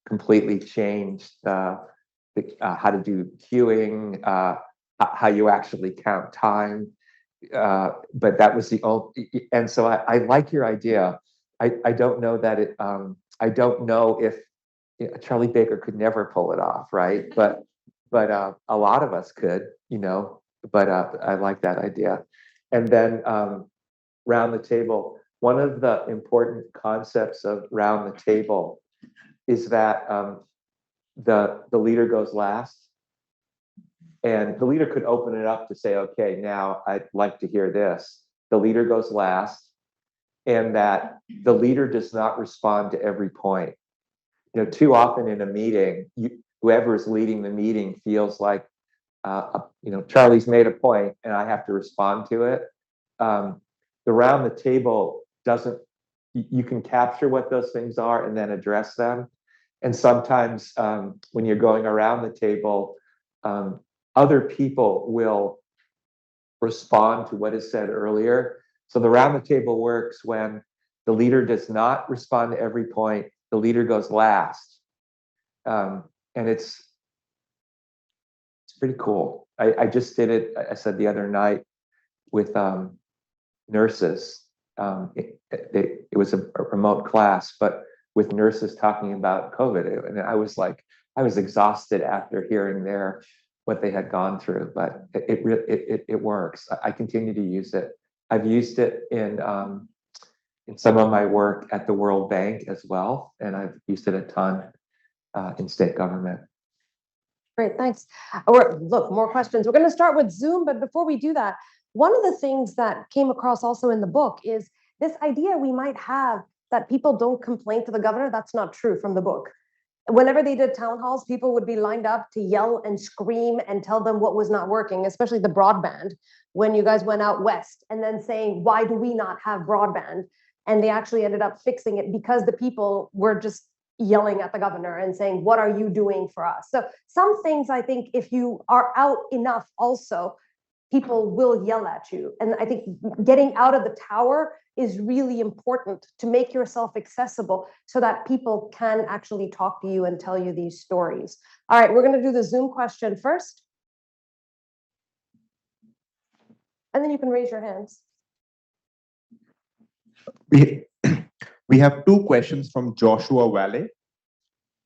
completely changed how to do queuing, how you actually count time. But that was the only, and so I like your idea. I don't know that it, I don't know if Charlie Baker could never pull it off, right? But a lot of us could, but I like that idea. And then round the table, one of the important concepts of round the table is that the leader goes last. And the leader could open it up to say, okay, now I'd like to hear this. The leader goes last, and that the leader does not respond to every point. Too often in a meeting, whoever is leading the meeting feels like, Charlie's made a point and I have to respond to it. The round the table doesn't, you can capture what those things are and then address them. And sometimes when you're going around the table, other people will respond to what is said earlier. So the round the table works when the leader does not respond to every point, the leader goes last. And it's pretty cool. I just did it, I said the other night, with nurses. It was a remote class, but with nurses talking about COVID. And I was exhausted after hearing what they had gone through, but it works. I continue to use it. I've used it in some of my work at the World Bank as well, and I've used it a ton in state government. Great, thanks. Look, more questions. We're going to start with Zoom, but before we do that, one of the things that came across also in the book is this idea we might have that people don't complain to the governor. That's not true from the book. Whenever they did town halls, people would be lined up to yell and scream and tell them what was not working, especially the broadband, when you guys went out west, and then saying, why do we not have broadband? And they actually ended up fixing it because the people were just yelling at the governor and saying, what are you doing for us? So some things, I think, if you are out enough also, people will yell at you. And I think getting out of the tower is really important to make yourself accessible so that people can actually talk to you and tell you these stories. All right, we're going to do the Zoom question first. And then you can raise your hands. We have 2 questions from Joshua Valley.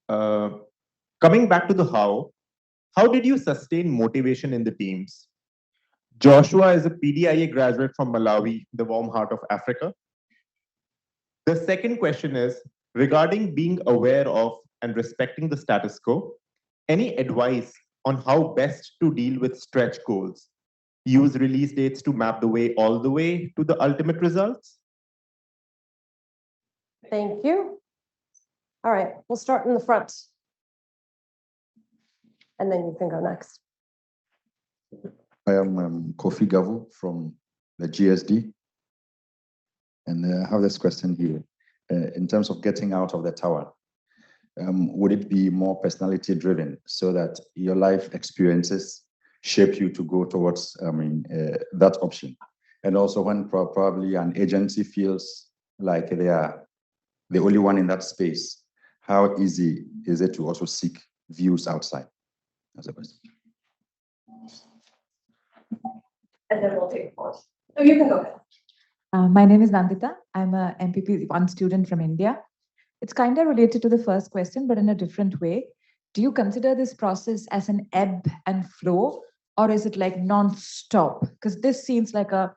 Coming back to the how did you sustain motivation in the teams? Joshua is a PDIA graduate from Malawi, the warm heart of Africa. The second question is regarding being aware of and respecting the status quo. Any advice on how best to deal with stretch goals? Use release dates to map the way all the way to the ultimate results? Thank you. All right, we'll start in the front. And then you can go next. I am Kofi Gavu from the GSD. And I have this question here. In terms of getting out of the tower, would it be more personality driven so that your life experiences shape you to go towards that option? And also when probably an agency feels like they are the only one in that space, how easy is it to also seek views outside? As a question. And then we'll take a pause. Oh, you can go ahead. My name is Nandita. I'm a MPP1 student from India. It's kind of related to the first question, but in a different way. Do you consider this process as an ebb and flow, or is it like non-stop? Because this seems like a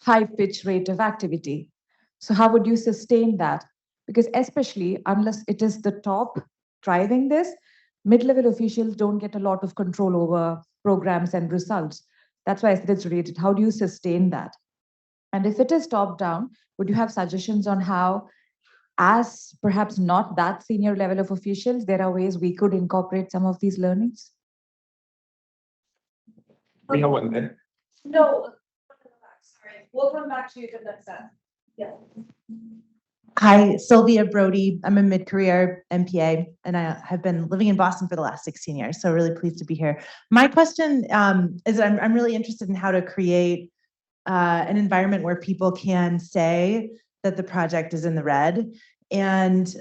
high pitch rate of activity. So how would you sustain that? Because especially unless it is the top driving this, mid-level officials don't get a lot of control over programs and results. That's why I said it's related. How do you sustain that? And if it is top-down, would you have suggestions on how, as perhaps not that senior level of officials, there are ways we could incorporate some of these learnings? We have one there. No, sorry. We'll come back to you to that set. Yeah. Hi, Sylvia Brody. I'm a mid-career MPA, and I have been living in Boston for the last 16 years, so really pleased to be here. My question is I'm really interested in how to create an environment where people can say that the project is in the red. And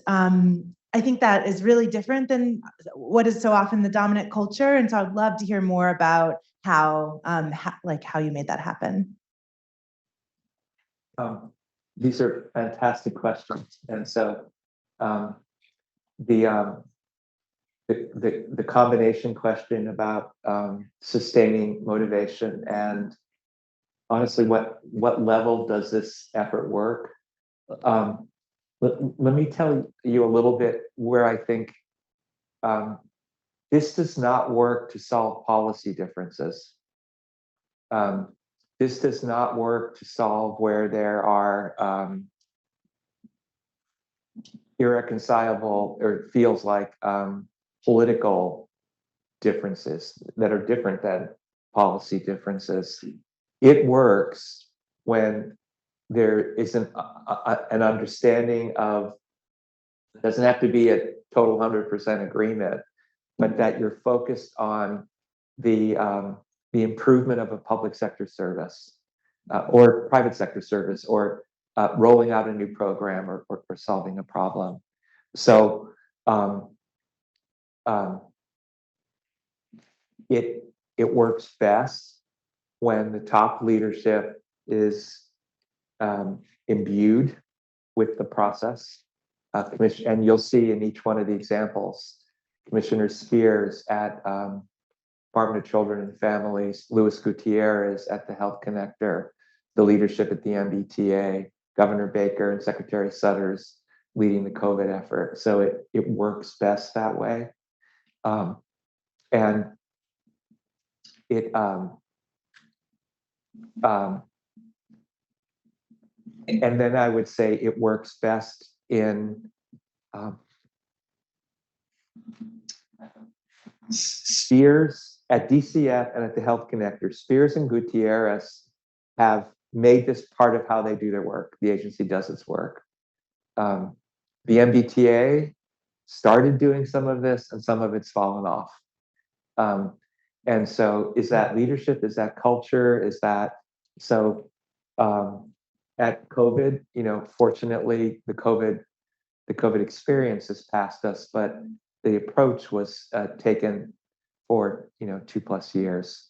I think that is really different than what is so often the dominant culture. And so I'd love to hear more about how you made that happen. These are fantastic questions. And so the combination question about sustaining motivation and honestly, what level does this effort work? Let me tell you a little bit where I think this does not work to solve policy differences. This does not work to solve where there are irreconcilable or feels like political differences that are different than policy differences. It works when there is an understanding of, it doesn't have to be a total 100% agreement, but that you're focused on the improvement of a public sector service or private sector service or rolling out a new program or solving a problem. So it works best when the top leadership is imbued with the process. And you'll see in each one of the examples, Commissioner Spears at Department of Children and Families, Luis Gutierrez at the Health Connector, the leadership at the MBTA, Governor Baker and Secretary Sutters leading the COVID effort. So it works best that way. And it and then I would say it works best in Spears at DCF and at the Health Connector. Spears and Gutierrez have made this part of how they do their work. The agency does its work. The MBTA started doing some of this and some of it's fallen off. And so is that leadership? Is that culture? Is that so at COVID, fortunately the COVID experience has passed us, but the approach was taken for 2+ years.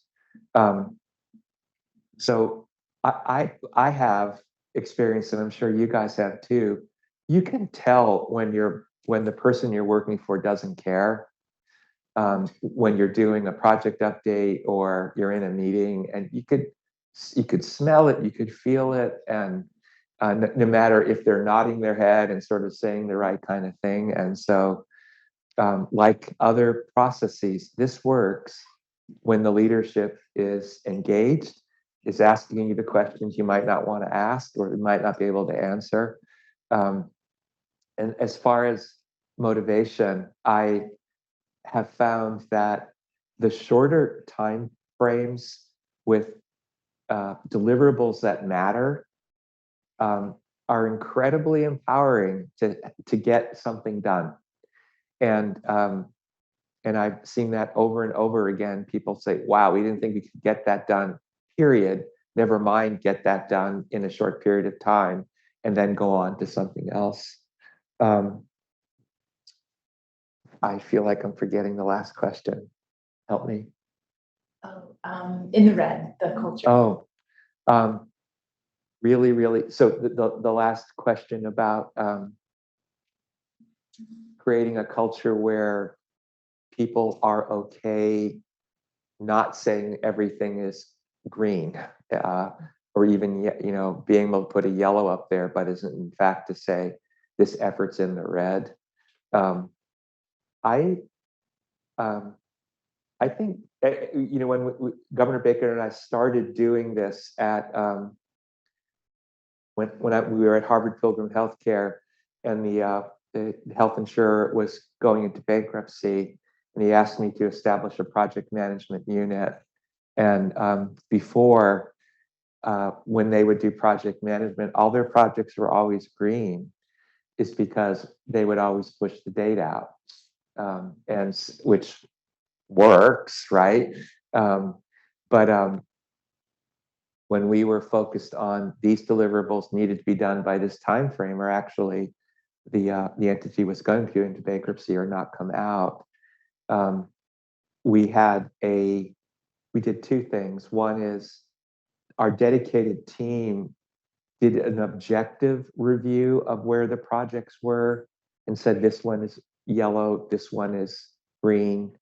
So I have experience, and I'm sure you guys have too. You can tell when the person you're working for doesn't care. When you're doing a project update or you're in a meeting, and you could smell it, you could feel it, and no matter if they're nodding their head and sort of saying the right kind of thing. And so like other processes, this works when the leadership is engaged, is asking you the questions you might not want to ask or you might not be able to answer. And as far as motivation, I have found that the shorter time frames with deliverables that matter are incredibly empowering to get something done. And I've seen that over and over again. People say, wow, we didn't think we could get that done, period. Never mind get that done in a short period of time and then go on to something else. I feel like I'm forgetting the last question. Help me. In the red, the culture. Really, really. So the last question about creating a culture where people are okay not saying everything is green, or even being able to put a yellow up there, but isn't in fact to say this effort's in the red. I think when Governor Baker and I started doing this at when we were at Harvard Pilgrim Healthcare, and the health insurer was going into bankruptcy, and he asked me to establish a project management unit. And before, when they would do project management, all their projects were always green, is because they would always push the date out, and which works, right? But when we were focused on these deliverables needed to be done by this time frame, or actually the entity was going to go into bankruptcy or not come out, we did two things. One is our dedicated team did an objective review of where the projects were and said, this one is yellow, this one is green,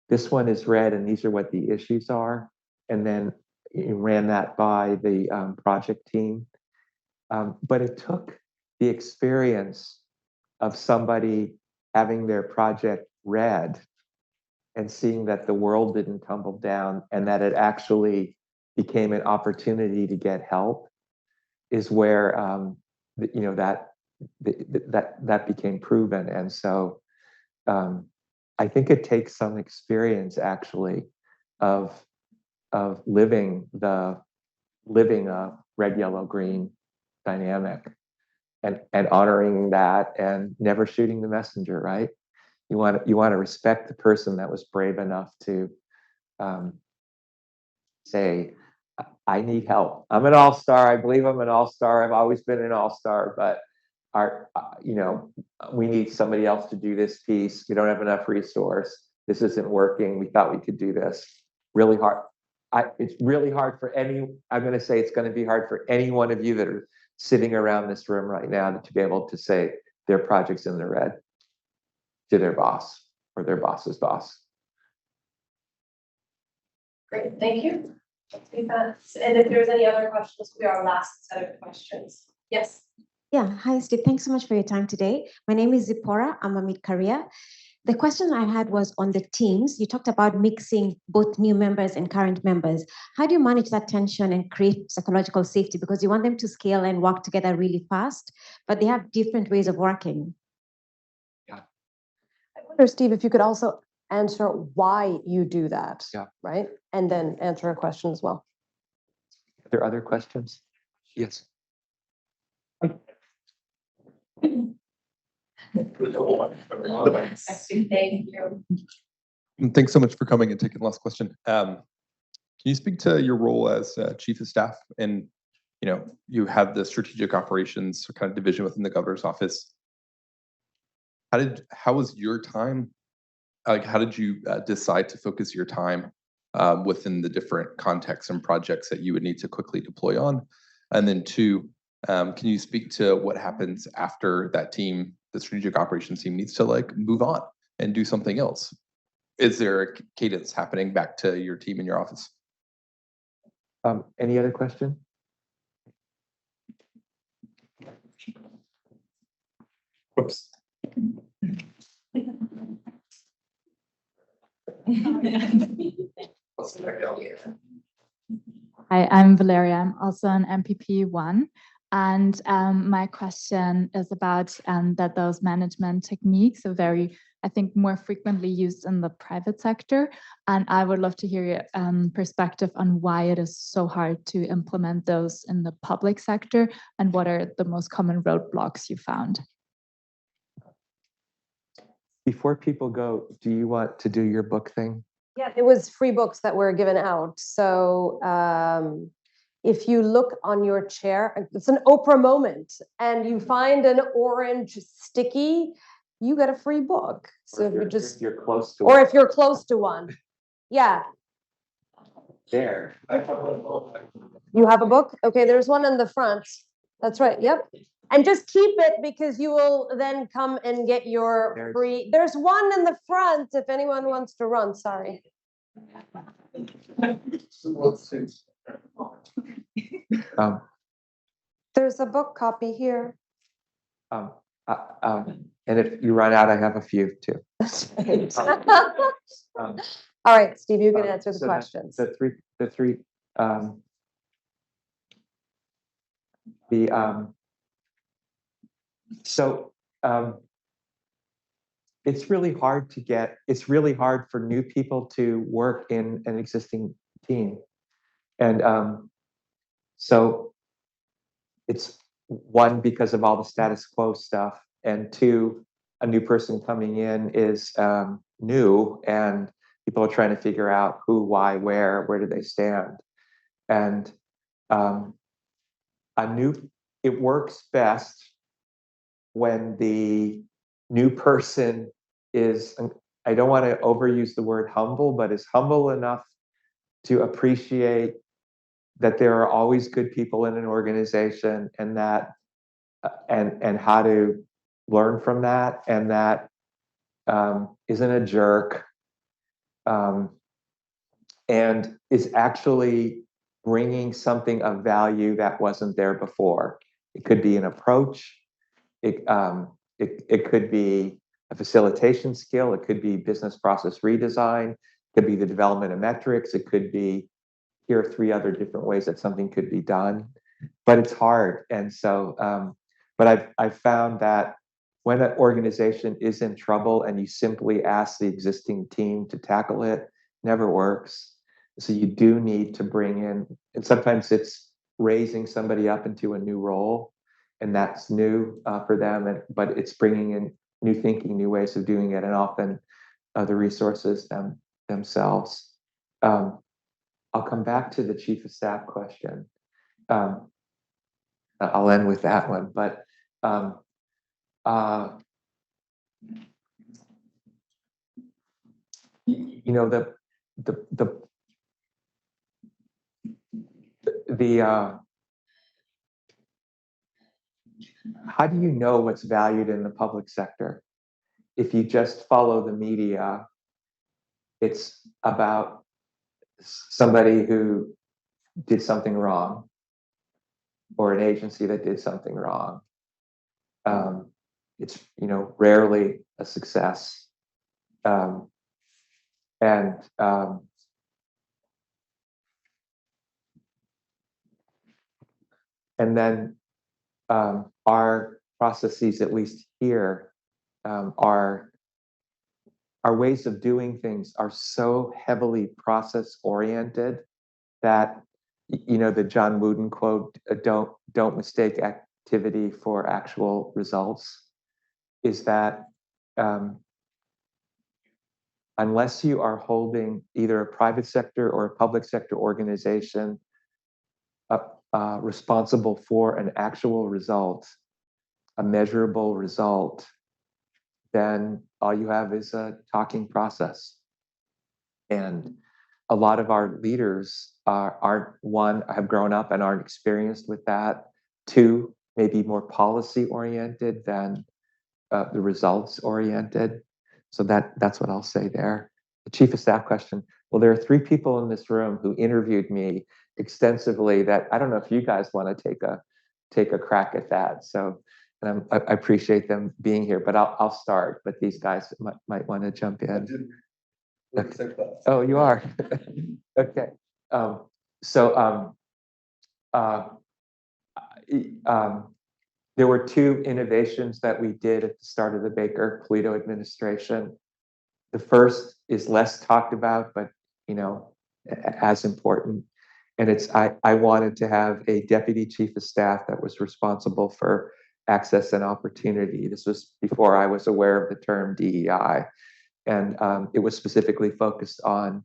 this one is red, and these are what the issues are. And then ran that by the project team. But it took the experience of somebody having their project read and seeing that the world didn't tumble down and that it actually became an opportunity to get help, is where that became proven. And so I think it takes some experience actually of living a red, yellow, green dynamic and honoring that and never shooting the messenger, right? You want to respect the person that was brave enough to say, I need help. I'm an all-star. I believe I'm an all-star. I've always been an all-star, but we need somebody else to do this piece. We don't have enough resource. This isn't working. We thought we could do this. Really hard. It's really hard for I'm going to say it's going to be hard for any one of you that are sitting around this room right now to be able to say their project's in the red to their boss or their boss's boss. Great, thank you. And if there's any other questions, we are our last set of questions. Yes. Yeah, hi Steve, thanks so much for your time today. My name is Zipporah, I'm a mid-career. The question I had was on the teams. You talked about mixing both new members and current members. How do you manage that tension and create psychological safety? Because you want them to scale and work together really fast, but they have different ways of working. Yeah. I wonder, Steve, if you could also answer why you do that, yeah, right? And then answer a question as well. Are there other questions? Yes. Thank you. Thanks so much for coming and taking the last question. Can you speak to your role as chief of staff? And you have the strategic operations kind of division within the governor's office. How was your time? Like, how did you decide to focus your time within the different contexts and projects that you would need to quickly deploy on? And then two, can you speak to what happens after that team, the strategic operations team, needs to move on and do something else? Is there a cadence happening back to your team in your office? Any other question? Whoops. Hi, I'm Valeria. I'm also an MPP1. And my question is about that those management techniques are very, I think, more frequently used in the private sector. And I would love to hear your perspective on why it is so hard to implement those in the public sector and what are the most common roadblocks you found. Before people go, do you want to do your book thing? Yeah, it was free books that were given out. So if you look on your chair, it's an Oprah moment, and you find an orange sticky, you get a free book. So if you're close to or if you're close to one. Yeah. There. You have a book? Okay, there's one in the front. That's right. Yep. And just keep it because you will then come and get your free. There's one in the front if anyone wants to run. Sorry. There's a book copy here. And if you run out, I have a few too. All right, Steve, you can answer the questions. It's really hard for new people to work in an existing team. And so it's one, because of all the status quo stuff, and two, a new person coming in is new and people are trying to figure out who, why, where do they stand. And it works best when the new person is, I don't want to overuse the word humble, but is humble enough to appreciate that there are always good people in an organization, and that and how to learn from that, and that isn't a jerk, and is actually bringing something of value that wasn't there before. It could be an approach. It could be a facilitation skill. It could be business process redesign. It could be the development of metrics. It could be, here are 3 other different ways that something could be done. But it's hard. And so, but I've found that when an organization is in trouble and you simply ask the existing team to tackle it, never works. So you do need to bring in, and sometimes it's raising somebody up into a new role, and that's new for them, but it's bringing in new thinking, new ways of doing it, and often the resources themselves. I'll come back to the chief of staff question. I'll end with that one, but you know, how do you know what's valued in the public sector? If you just follow the media, it's about somebody who did something wrong, or an agency that did something wrong. It's, you know, rarely a success. And then our processes, at least here, our ways of doing things are so heavily process oriented that, you know, the John Wooden quote, don't mistake activity for actual results, is that unless you are holding either a private sector or a public sector organization responsible for an actual result, a measurable result, then all you have is a talking process. And a lot of our leaders aren't, one, have grown up and aren't experienced with that. 2, maybe more policy oriented than the results oriented. So that's what I'll say there. The chief of staff question. Well, there are 3 people in this room who interviewed me extensively that I don't know if you guys want to take a crack at that. So, and I appreciate them being here, but I'll start. But these guys might want to jump in. Okay. Oh, you are. Okay. There were 2 innovations that we did at the start of the Baker-Polito administration. The first is less talked about, but, you know, as important. And it's, I wanted to have a deputy chief of staff that was responsible for access and opportunity. This was before I was aware of the term DEI. And it was specifically focused on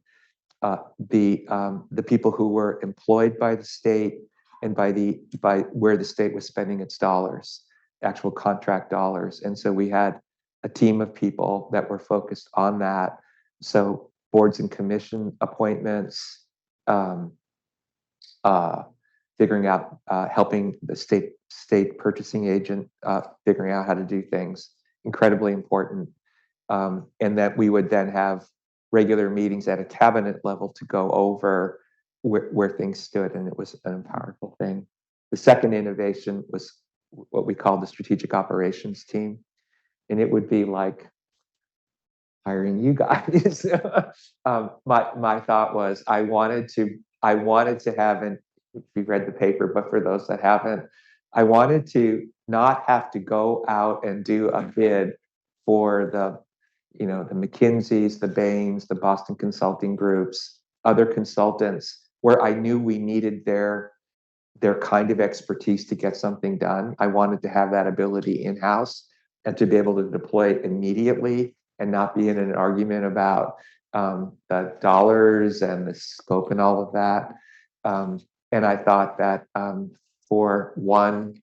the people who were employed by the state and by where the state was spending its dollars, actual contract dollars. And so we had a team of people that were focused on that. So boards and commission appointments, figuring out, helping the state purchasing agent, figuring out how to do things, incredibly important. And that we would then have regular meetings at a cabinet level to go over where things stood, and it was an powerful thing. The second innovation was what we called the strategic operations team, and it would be like hiring you guys. My thought was I wanted to have, and if you read the paper, but for those that haven't, I wanted to not have to go out and do a bid for the, you know, the McKinseys, the Bains, the Boston Consulting Groups, other consultants, where I knew we needed their kind of expertise to get something done. I wanted to have that ability in-house and to be able to deploy it immediately and not be in an argument about the dollars and the scope and all of that. And I thought that for one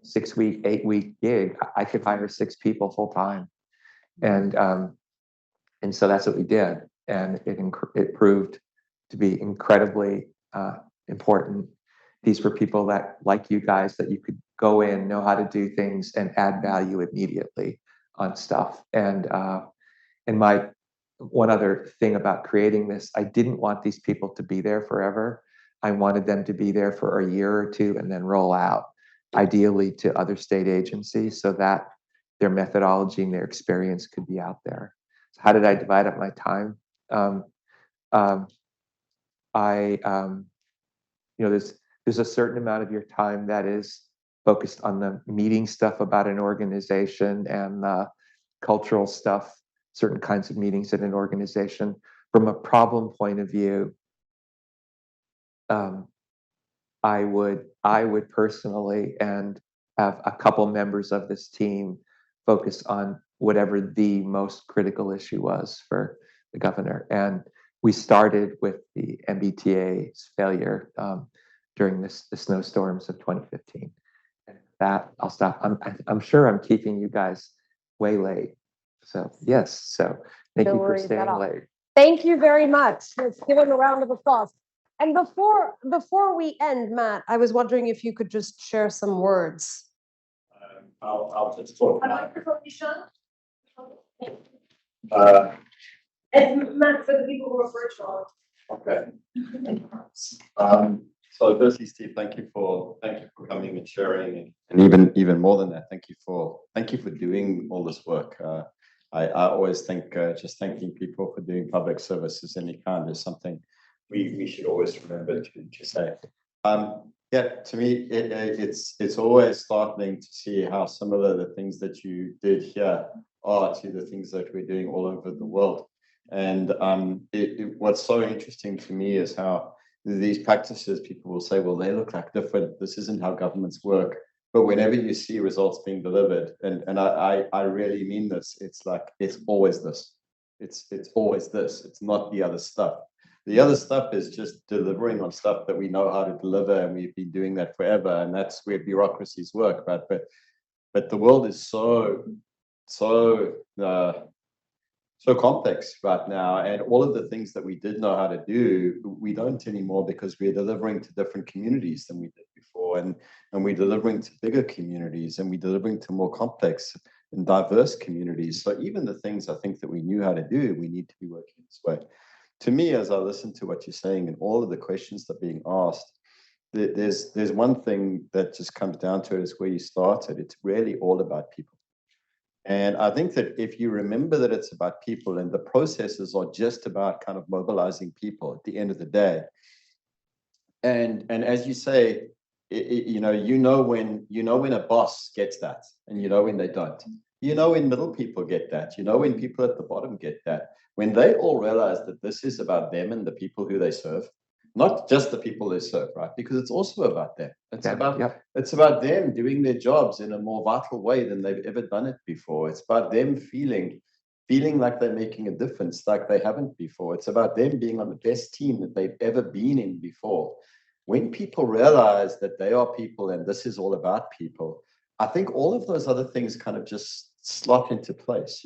6-week, 8-week gig, I could hire 6 people full time. And so that's what we did. And it proved to be incredibly important. These were people that, like you guys, that you could go in, know how to do things, and add value immediately on stuff. And my one other thing about creating this, I didn't want these people to be there forever. I wanted them to be there for a year or two and then roll out, ideally to other state agencies, so that their methodology and their experience could be out there. So how did I divide up my time? There's a certain amount of your time that is focused on the meeting stuff about an organization and the cultural stuff, certain kinds of meetings at an organization. From a problem point of view, I would personally, and have a couple members of this team, focus on whatever the most critical issue was for the governor. And we started with the MBTA's failure during the snowstorms of 2015. And that I'll stop. I'm sure I'm keeping you guys way late. So yes, so thank No you for worries at staying all. late. Thank you very much. Let's give him a round of applause. And before we end, Matt, I was wondering if you could just share some words. I'll just talk. And Matt, for the people who are virtual. Okay. So firstly, Steve, thank you for coming and sharing, and even more than that, thank you for doing all this work. I always think just thanking people for doing public services any kind is something we should always remember to say. Yeah, to me, it's always startling to see how similar the things that you did here are to the things that we're doing all over the world. And what's so interesting to me is how these practices, people will say, well, they look like different. This isn't how governments work. But whenever you see results being delivered, and I really mean this, it's like, it's always this. It's always this. It's not the other stuff. The other stuff is just delivering on stuff that we know how to deliver, and we've been doing that forever, and that's where bureaucracies work. But the world is so complex right now, and all of the things that we did know how to do, we don't anymore, because we're delivering to different communities than we did before, and we're delivering to bigger communities, and we're delivering to more complex and diverse communities. So even the things I think that we knew how to do, we need to be working this way. To me, as I listen to what you're saying and all of the questions that are being asked, there's one thing that just comes down to it, is where you started. It's really all about people. And I think that if you remember that it's about people, and the processes are just about kind of mobilizing people at the end of the day. And as you say, you know when a boss gets that, and you know when they don't. You know when middle people get that. You know when people at the bottom get that. When they all realize that this is about them and the people who they serve, not just the people they serve, right? Because it's also about them. It's about them doing their jobs in a more vital way than they've ever done it before. It's about them feeling like they're making a difference like they haven't before. It's about them being on the best team that they've ever been in before. When people realize that they are people and this is all about people, I think all of those other things kind of just slot into place.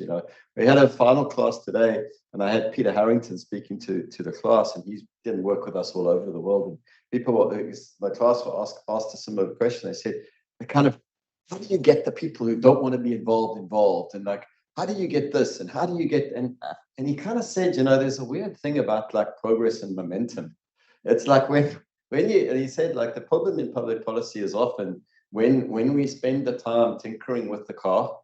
We had a final class today, and I had Peter Harrington speaking to the class, and he didn't work with us all over the world. And my class were asked a similar question. They said, how do you get the people who don't want to be involved? And like, how do you get this? And how do you get, and he kind of said, there's a weird thing about like progress and momentum. It's like and he said, like, the problem in public policy is often when we spend the time tinkering with the car,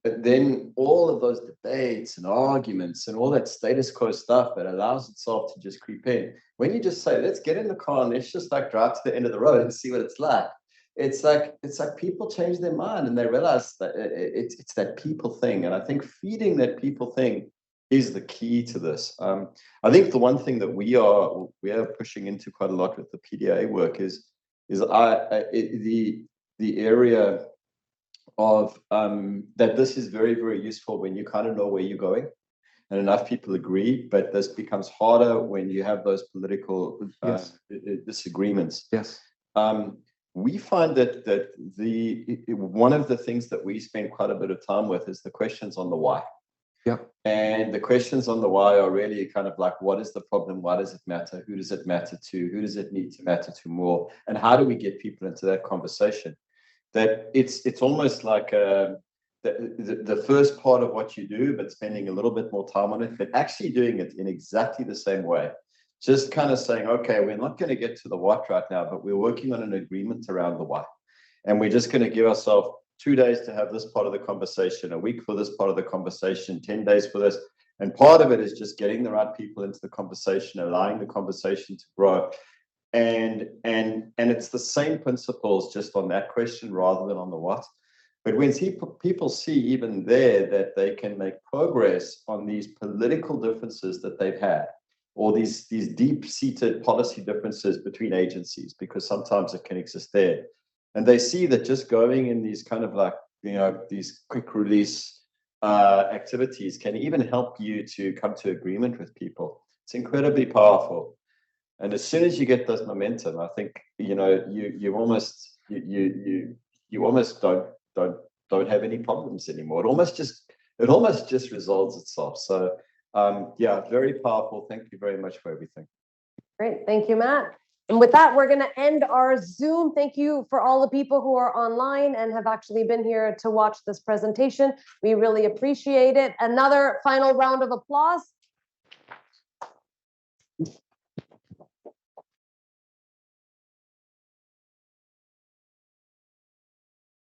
then all of those debates and arguments and all that status quo stuff that allows itself to just creep in. When you just say, let's get in the car and let's just like drive to the end of the road and see what it's like. It's like people change their mind and they realize that it's that people thing. And I think feeding that people thing is the key to this. I think the one thing that we are pushing into quite a lot with the PDA work is the area of that this is very, very useful when you kind of know where you're going. and enough people agree. But this becomes harder when you have those political Yes. disagreements. Yes. We find that one of the things that we spend quite a bit of time with is the questions on the why. Yep. And the questions on the why are really kind of like, what is the problem? Why does it matter? Who does it matter to? Who does it need to matter to more? And how do we get people into that conversation? That it's almost like the first part of what you do, but spending a little bit more time on it, but actually doing it in exactly the same way. Just kind of saying, okay, we're not going to get to the what right now, but we're working on an agreement around the why. And we're just going to give ourselves 2 days to have this part of the conversation, a week for this part of the conversation, 10 days for this. And part of it is just getting the right people into the conversation, allowing the conversation to grow. And it's the same principles just on that question rather than on the what. But when people see even there that they can make progress on these political differences that they've had, or these deep-seated policy differences between agencies, because sometimes it can exist there. And they see that just going in these kind of like, these quick release activities can even help you to come to agreement with people. It's incredibly powerful. And as soon as you get this momentum, I think, you almost don't have any problems anymore. It almost just resolves itself. So yeah, very powerful. Thank you very much for everything. Great. Thank you, Matt. And with that, we're going to end our Zoom. Thank you for all the people who are online and have actually been here to watch this presentation. We really appreciate it. Another final round of applause